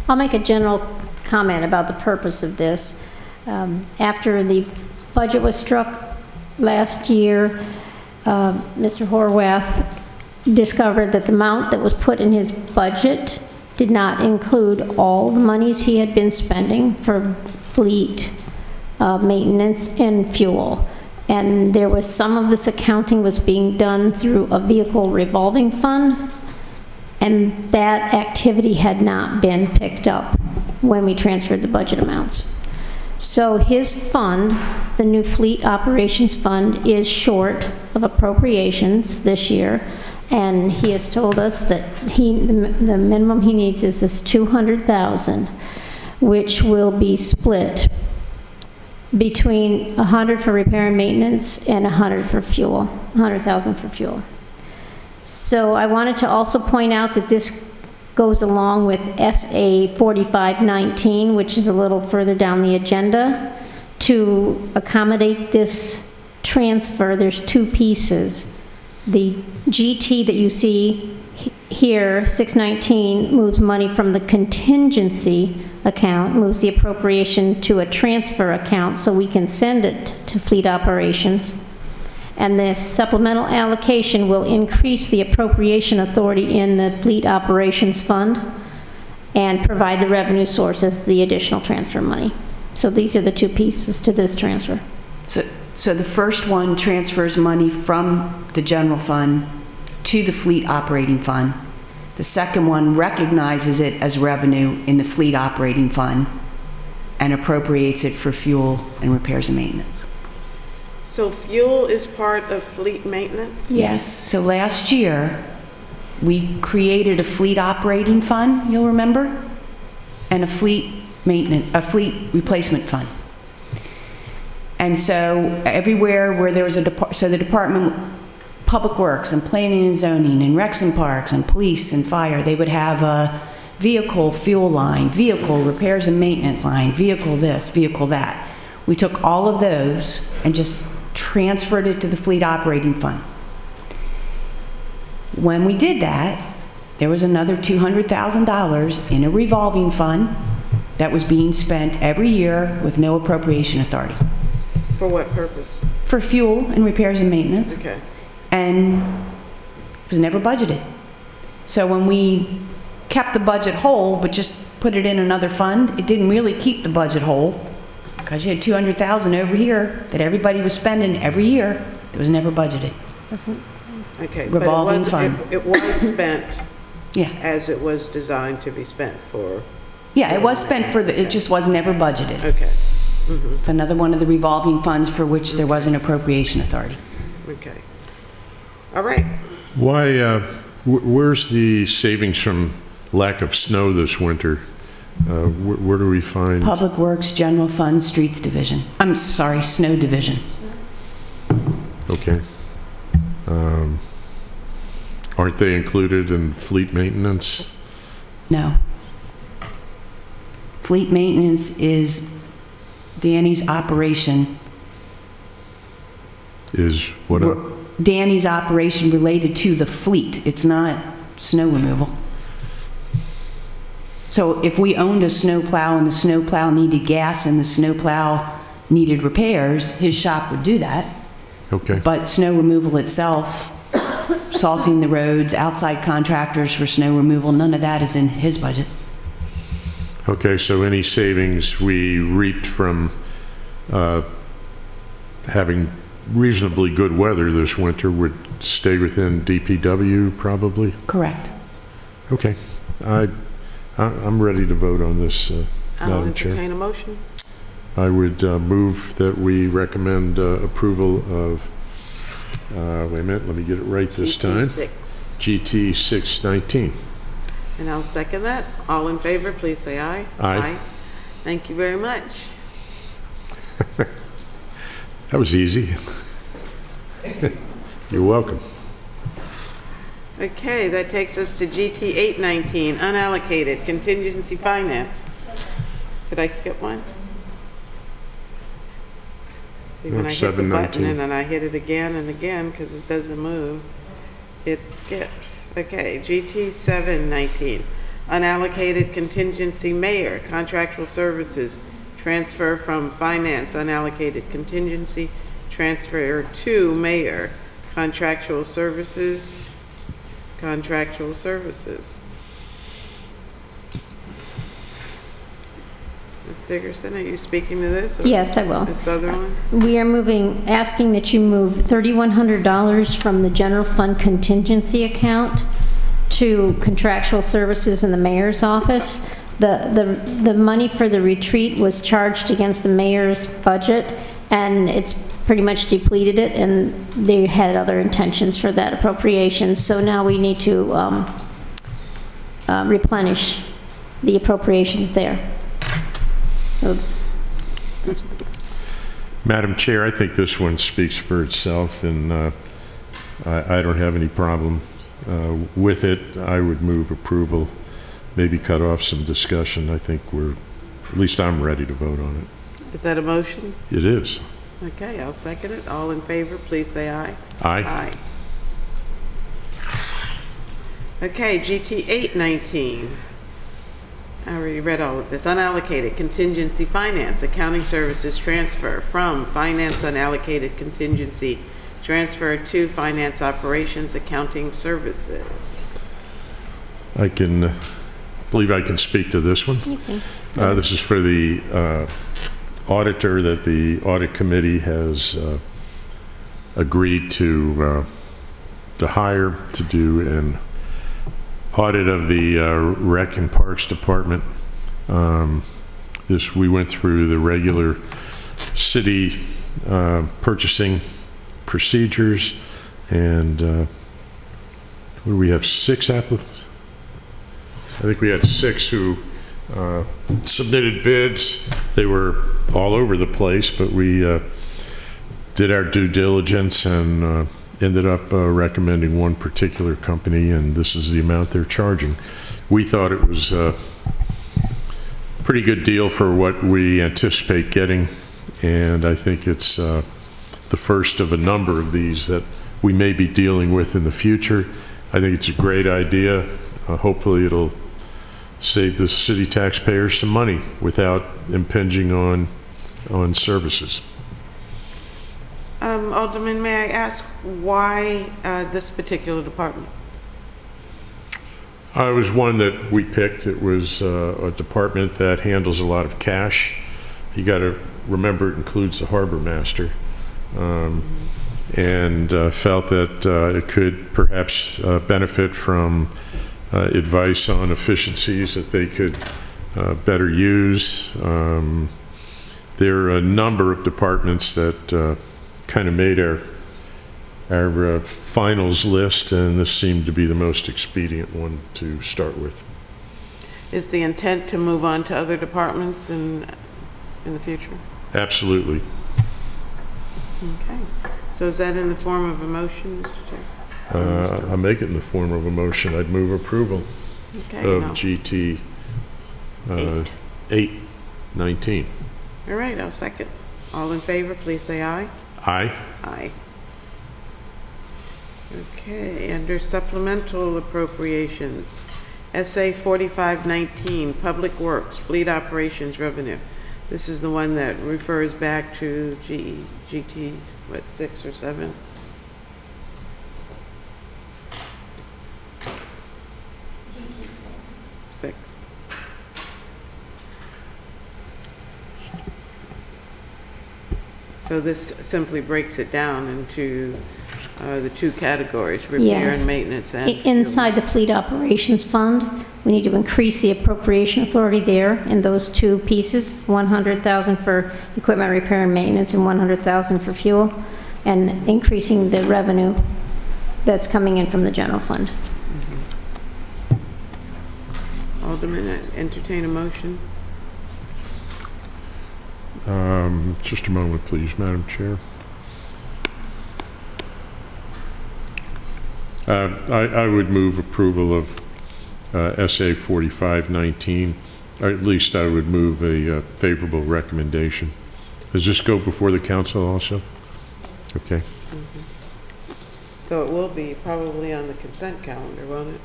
I'll make a general comment about the purpose of this. After the budget was struck last year, Mr. Horwath discovered that the amount that was put in his budget did not include all the monies he had been spending for fleet maintenance and fuel. And there was some of this accounting was being done through a vehicle revolving fund, and that activity had not been picked up when we transferred the budget amounts. So his fund, the new fleet operations fund, is short of appropriations this year, and he has told us that the minimum he needs is this $200,000, which will be split between 100 for repair and maintenance and 100 for fuel, 100,000 for fuel. So I wanted to also point out that this goes along with SA 4519, which is a little further down the agenda, to accommodate this transfer, there's two pieces. The GT that you see here, 619, moves money from the contingency account, moves the appropriation to a transfer account so we can send it to fleet operations. And this supplemental allocation will increase the appropriation authority in the fleet operations fund and provide the revenue sources the additional transfer money. So these are the two pieces to this transfer. So the first one transfers money from the general fund to the fleet operating fund. The second one recognizes it as revenue in the fleet operating fund and appropriates it for fuel and repairs and maintenance. So fuel is part of fleet maintenance? Yes. So last year, we created a fleet operating fund, you'll remember, and a fleet replacement fund. And so everywhere where there was so the Department Public Works and Planning and Zoning and Recs and Parks and Police and Fire, they would have a vehicle fuel line, vehicle repairs and maintenance line, vehicle this, vehicle that. We took all of those and just transferred it to the fleet operating fund. When we did that, there was another $200,000 in a revolving fund that was being spent every year with no appropriation authority. For what purpose? For fuel and repairs and maintenance. Okay. And it was never budgeted. So when we kept the budget whole, but just put it in another fund, it didn't really keep the budget whole, because you had $200,000 over here that everybody was spending every year that was never budgeted. Okay. Revolving fund. It was spent Yeah. as it was designed to be spent for. Yeah, it was spent for it just was never budgeted. Okay. It's another one of the revolving funds for which there was an appropriation authority. Okay. All right. Why, where's the savings from lack of snow this winter? Where do we find? Public Works, General Fund, Streets Division. I'm sorry, Snow Division. Okay. Aren't they included in fleet maintenance? No. Fleet maintenance is Danny's operation. Is what? Danny's operation related to the fleet. It's not snow removal. So if we owned a snowplow and the snowplow needed gas and the snowplow needed repairs, his shop would do that. Okay. But snow removal itself, salting the roads, outside contractors for snow removal, none of that is in his budget. Okay, so any savings we reaped from having reasonably good weather this winter would stay within DPW, probably? Correct. Okay. I'm ready to vote on this, I'll Madam Chair. entertain a motion. I would move that we recommend approval of, wait a minute, let me get it right this time. GT 619. And I'll second that. All in favor, please say aye. Aye. Thank you very much. That was easy. You're welcome. Okay, that takes us to GT 819, unallocated contingency finance. Did I skip one? See, when I hit the button and then I hit it again and again because it doesn't move, it skips. Okay, GT 719, unallocated contingency mayor, contractual services, transfer from finance, unallocated contingency, transfer to mayor, contractual services, contractual services. Ms. Dickerson, are you speaking to this? Or Yes, I will. Ms. Sutherland? We are asking that you move $3,100 from the general fund contingency account to contractual services in the mayor's office. The money for the retreat was charged against the mayor's budget, and it's pretty much depleted it, and they had other intentions for that appropriation. So now we need to replenish the appropriations there. So, Madam Chair, I think this one speaks for itself, and I don't have any problem with it. I would move approval, maybe cut off some discussion. I think at least I'm ready to vote on it. Is that a motion? It is. Okay, I'll second it. All in favor, please say aye. Aye. Okay, GT 819. I already read all of this. Unallocated contingency finance, accounting services transfer from finance unallocated contingency transfer to finance operations accounting services. I believe I can speak to this one. This is for the auditor that the audit committee has agreed to hire to do an audit of the Rec and Parks Department. We went through the regular city purchasing procedures, and what do we have, 6 applicants? I think we had 6 who submitted bids. They were all over the place, but we did our due diligence and ended up recommending one particular company, and this is the amount they're charging. We thought it was a pretty good deal for what we anticipate getting, and I think it's the first of a number of these that we may be dealing with in the future. I think it's a great idea. Hopefully it'll save the city taxpayers some money without impinging on services. Alderman, may I ask why this particular department? It was one that we picked. It was a department that handles a lot of cash. You got to remember it includes the harbor master, and felt that it could perhaps benefit from advice on efficiencies that they could better use. There are a number of departments that kind of made our finals list, and this seemed to be the most expedient one to start with. Is the intent to move on to other departments in the future? Absolutely. Okay. So is that in the form of a motion, Mr. Chair? I'll make it in the form of a motion. I'd move approval of GT 819. All right, I'll second. All in favor, please say aye. Aye. Aye. Okay, under supplemental appropriations, SA 4519, Public Works, Fleet Operations Revenue. This is the one that refers back to GT, what, 6 or 7? So this simply breaks it down into the 2 categories, repair Yes. and maintenance. And Inside the Fleet Operations Fund, we need to increase the appropriation authority there in those 2 pieces, 100,000 for equipment repair and maintenance and 100,000 for fuel, and increasing the revenue that's coming in from the general fund. Alderman, entertain a motion. Just a moment, please, Madam Chair. I would move approval of SA 4519, or at least I would move a favorable recommendation. Does this go before the council also? Okay. So it will be probably on the consent calendar, won't it?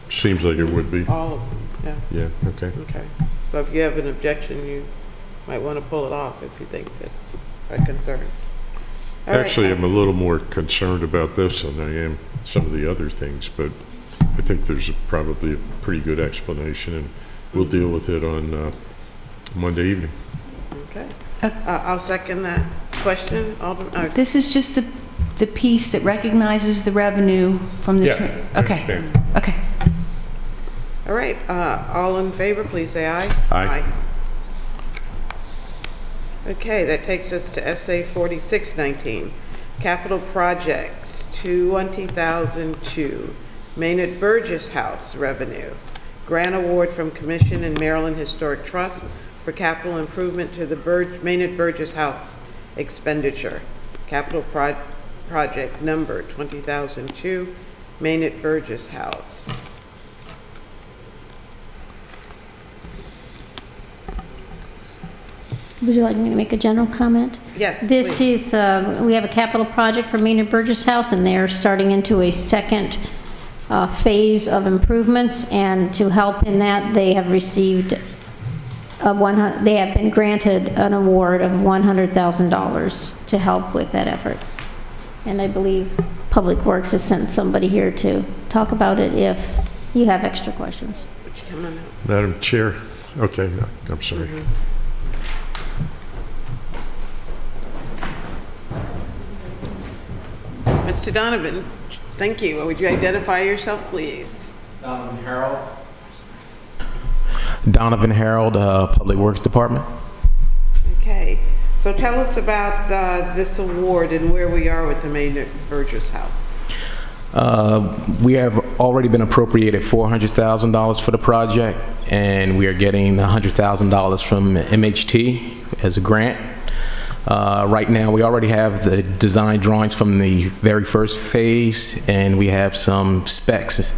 Seems like it would be. All of them, yeah. Yeah, okay. Okay. So if you have an objection, you might want to pull it off if you think that's a concern. All right. Actually, I'm a little more concerned about this than I am some of the other things, but I think there's probably a pretty good explanation, and we'll deal with it on Monday evening. Okay. I'll second that question. Alderman, This is just the piece that recognizes the revenue from the... Yeah, I Okay. understand. Okay. all right. All in favor, please say aye. Aye. Okay, that takes us to SA 4619, Capital Projects 20,002, Maynard Burgess House Revenue, Grant Award from Commission and Maryland Historic Trust for capital improvement to the Maynard Burgess House expenditure. Capital Project number 20,002, Maynard Burgess House. Would you like me to make a general comment? Yes, This please. is, we have a capital project for Maynard Burgess House, and they're starting into a second phase of improvements, and to help in that, they have received they have been granted an award of $100,000 to help with that effort. And I believe Public Works has sent somebody here to talk about it if you have extra questions. Would you come on out? Madam Chair, okay, no, I'm sorry. Mr. Donovan, thank you. Would you identify yourself, please? Donovan Harold, Public Works Department. Okay, so tell us about this award and where we are with the Maynard Burgess House. We have already been appropriated $400,000 for the project, and we are getting $100,000 from MHT as a grant. Right now, we already have the design drawings from the very first phase, and we have some specs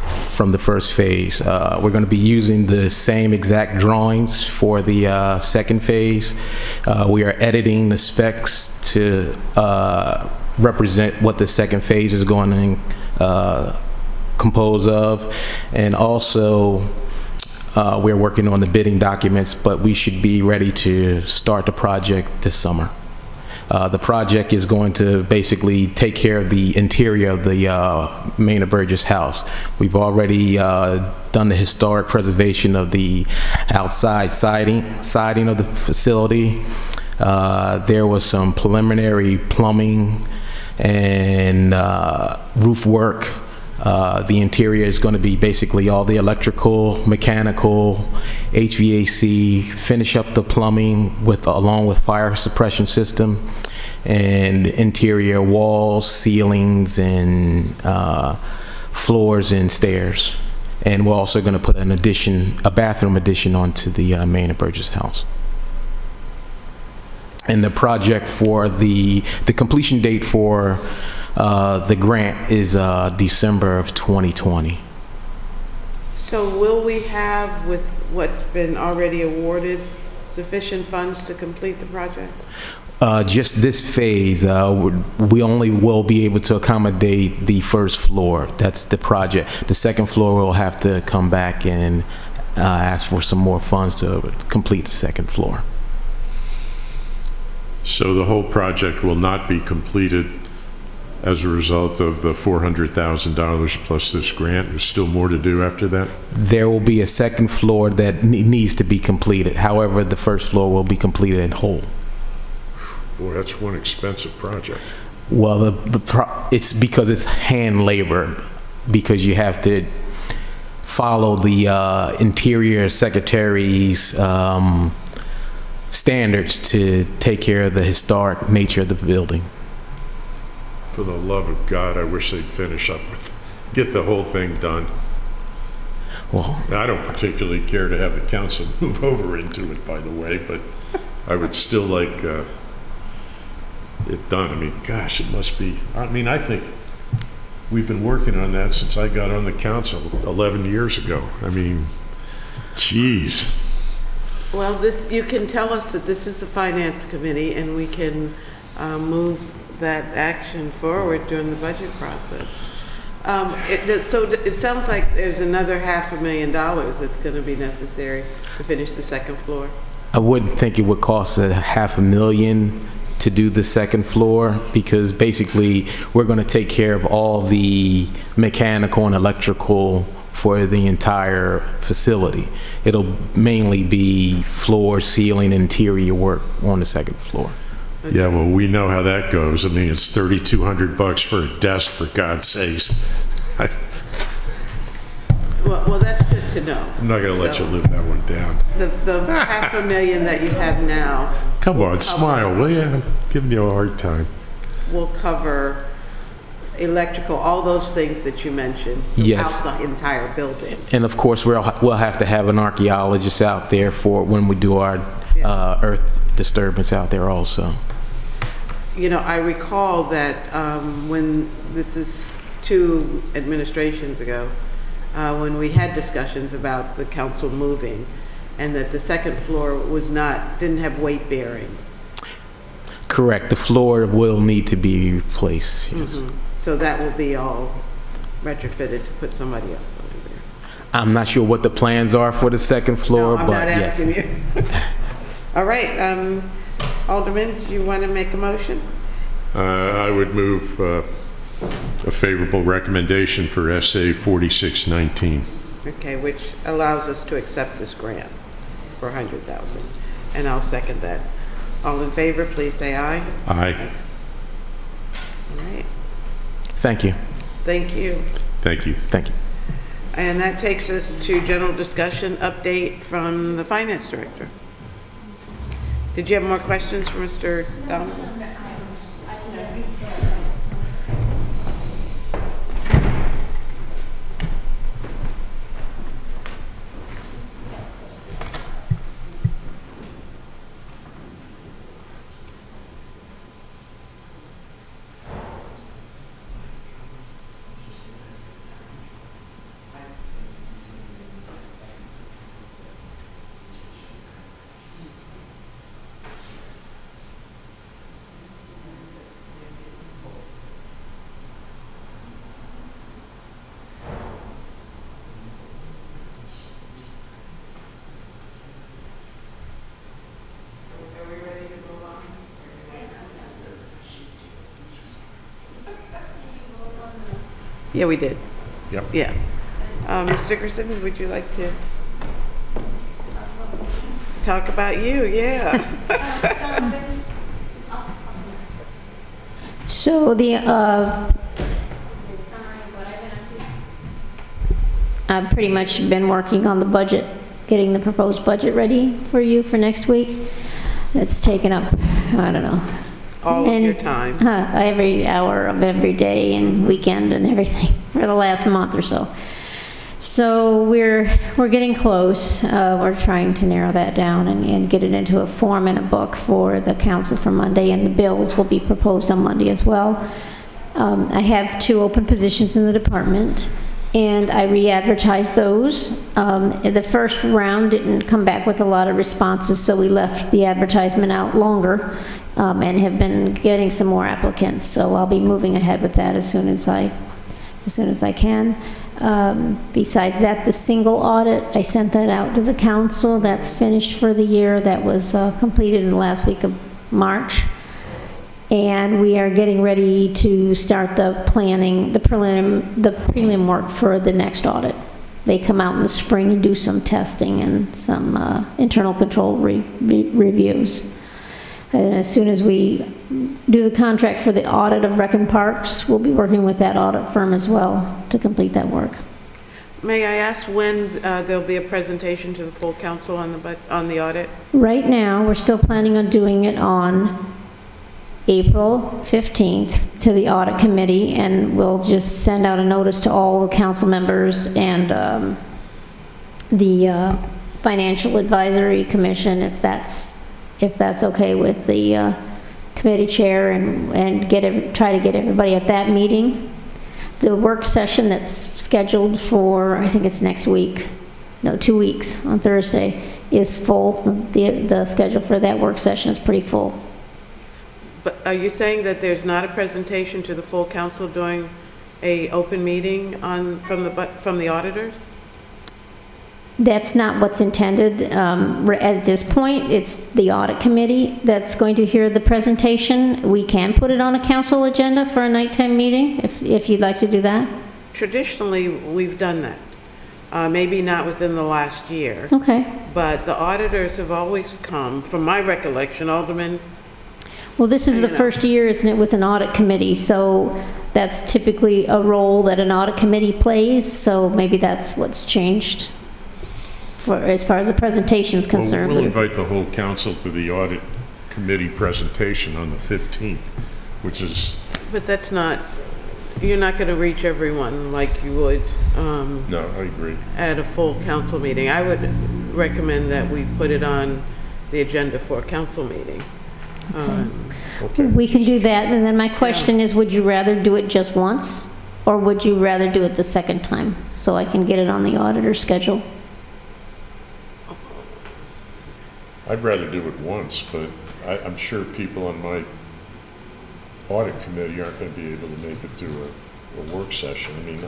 from the first phase. We're going to be using the same exact drawings for the second phase. We are editing the specs to represent what the second phase is going to compose of, and also we're working on the bidding documents, but we should be ready to start the project this summer. The project is going to basically take care of the interior of the Maynard Burgess House. We've already done the historic preservation of the outside siding of the facility. There was some preliminary plumbing and roof work. The interior is going to be basically all the electrical, mechanical, HVAC, finish up the plumbing along with fire suppression system, and interior walls, ceilings, and floors and stairs. And we're also going to put an addition, a bathroom addition onto the Maynard Burgess House. And the project for the completion date for the grant is December of 2020. So will we have, with what's been already awarded, sufficient funds to complete the project? Just this phase, we only will be able to accommodate the first floor. That's the project. The second floor will have to come back and ask for some more funds to complete the second floor. So the whole project will not be completed as a result of the $400,000 plus this grant? There's still more to do after that? There will be a second floor that needs to be completed. However, the first floor will be completed in whole. Boy, that's one expensive project. Well, it's because it's hand labor, because you have to follow the Interior Secretary's standards to take care of the historic nature of the building. For the love of God, I wish they'd finish up with, get the whole thing done. Well, I don't particularly care to have the council move over into it, by the way, but I would still like it done. I mean, gosh, it must be, I mean, I think we've been working on that since I got on the council 11 years ago. I mean, geez. Well, you can tell us that this is the Finance Committee, and we can move that action forward during the budget process. So it sounds like there's another $500,000 that's going to be necessary to finish the second floor. I wouldn't think it would cost $500,000 to do the second floor, because basically we're going to take care of all the mechanical and electrical for the entire facility. It'll mainly be floor, ceiling, interior work on the second floor. Okay. Yeah, well, we know how that goes. I mean, it's $3,200 for a desk, for God's sakes. Well, that's good to know. I'm not going to let you live that one down. The $500,000 that you have now. Come on, smile, will you? I'm giving you a hard time. Will cover electrical, all those things that you mentioned. Yes. Throughout the entire building. And of course, we'll have to have an archaeologist out there for when we do our earth disturbance out there also. You know, I recall that when, this is 2 administrations ago, when we had discussions about the council moving, and that the second floor didn't have weight bearing. Correct. The floor will need to be replaced, yes. So that will be all retrofitted to put somebody else over there. I'm not sure what the plans are for the second floor, No, I'm but not yes. asking you. All right, Alderman, do you want to make a motion? I would move a favorable recommendation for SA 4619. Okay, which allows us to accept this grant for $100,000, and I'll second that. All in favor, please say aye. Aye. All right, Thank you. thank you. Thank you. Thank you. And that takes us to general discussion update from the finance director. Did you have more questions for Mr. Donovan? Yeah, we did. Yep. Yeah. Ms. Dickerson, would you like to talk about you? Yeah. So I've pretty much been working on the budget, getting the proposed budget ready for you for next week. It's taken up, I don't know. All of your time. Every hour of every day and weekend and everything for the last month or so. So we're getting close. We're trying to narrow that down and get it into a form and a book for the council for Monday, and the bills will be proposed on Monday as well. I have 2 open positions in the department, and I re-advertised those. The first round didn't come back with a lot of responses, so we left the advertisement out longer. And have been getting some more applicants, so I'll be moving ahead with that as soon as I can. Besides that, the single audit, I sent that out to the council. That's finished for the year. That was completed in the last week of March. And we are getting ready to start the planning, the prelim work for the next audit. They come out in the spring and do some testing and some internal control reviews. And as soon as we do the contract for the audit of Rec and Parks, we'll be working with that audit firm as well to complete that work. May I ask when there'll be a presentation to the full council on the audit? Right now, we're still planning on doing it on April 15th to the audit committee, and we'll just send out a notice to all the council members and the Financial Advisory Commission, if that's okay with the committee chair, and try to get everybody at that meeting. The work session that's scheduled for, I think it's next week, no, 2 weeks, on Thursday, is full. The schedule for that work session is pretty full. But are you saying that there's not a presentation to the full council during a open meeting from the auditors? That's not what's intended. At this point, it's the audit committee that's going to hear the presentation. We can put it on a council agenda for a nighttime meeting, if you'd like to do that. Traditionally, we've done that. Maybe not within the last year. Okay. But the auditors have always come, from my recollection, Alderman. Well, this is the first year, isn't it, with an audit committee, so that's typically a role that an audit committee plays, so maybe that's what's changed as far as the presentation is concerned. Well, we'll invite the whole council to the audit committee presentation on the 15th, which is... But that's not, you're not going to reach everyone like you would no, I agree. at a full council meeting. I would recommend that we put it on the agenda for a council meeting. Okay. We can do that, and then my question is, would you rather do it just once, or would you rather do it the second time, so I can get it on the auditor's schedule? I'd rather do it once, but I'm sure people on my audit committee aren't going to be able to make it to a work session. I mean,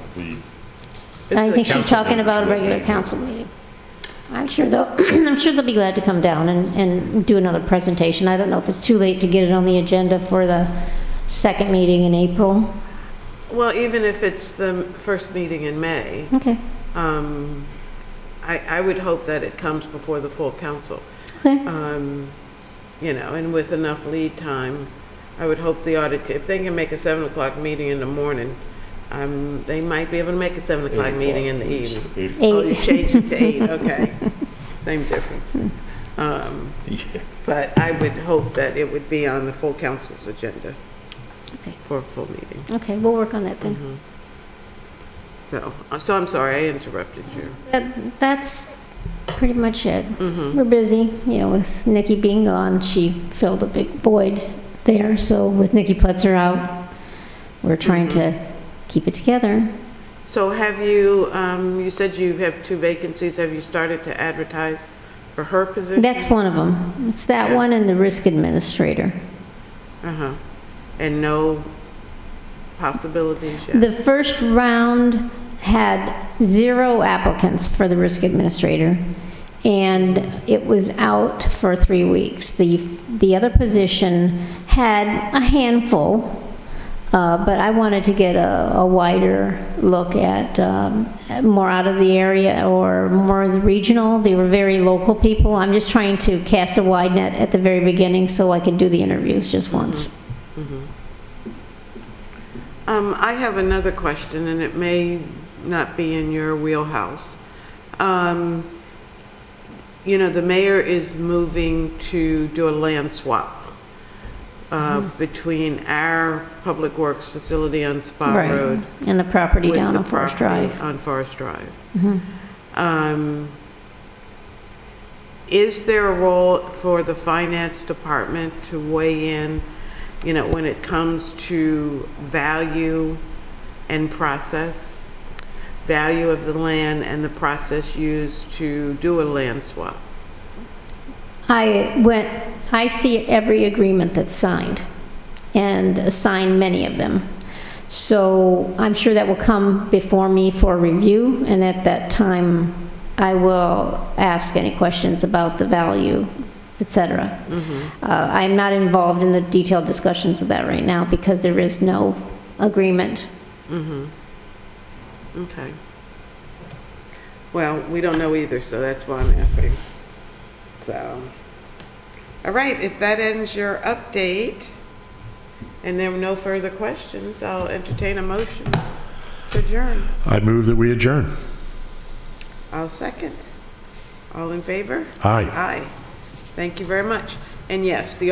I think she's council talking about a members regular will be- council meeting. I'm sure they'll be glad to come down and do another presentation. I don't know if it's too late to get it on the agenda for the second meeting in April. Well, even if it's the first meeting in May, Okay, I would hope that it comes before the full council. okay. You know, and with enough lead time, I would hope the audit, if they can make a 7 o'clock meeting in the morning, they might be able to make a 7 o'clock meeting in the evening. Oh, you changed it to 8, okay. Same difference. But I would hope that it would be on the full council's agenda Okay. for a full meeting. Okay, we'll work on that then. So I'm sorry, I interrupted you. That's pretty much it. We're busy, you know, with Nikki being gone, she filled a big void there. So with Nikki Pletzer out, we're trying to keep it together. So have you, you said you have 2 vacancies, have you started to advertise for her position? That's one of them. It's that Yeah. one and the risk administrator. Uh-huh. And no possibilities yet? The first round had 0 applicants for the risk administrator, and it was out for 3 weeks. The other position had a handful, but I wanted to get a wider look at more out of the area or more of the regional. They were very local people. I'm just trying to cast a wide net at the very beginning so I can do the interviews just once. I have another question, and it may not be in your wheelhouse. You know, the mayor is moving to do a land swap between our public works facility on Spa Right, Road and the property with down the on Forest property Drive. on Forest Drive. Is there a role for the finance department to weigh in, you know, when it comes to value and process, value of the land and the process used to do a land swap? I see every agreement that's signed, and sign many of them. So I'm sure that will come before me for review, and at that time, I will ask any questions about the value, et cetera. I'm not involved in the detailed discussions of that right now because there is no agreement. Okay. Well, we don't know either, so that's why I'm asking. So, all right, if that ends your update, and there are no further questions, I'll entertain a motion to adjourn. I move that we adjourn. I'll second. All in favor? Aye. Aye. Thank you very much. And yes, the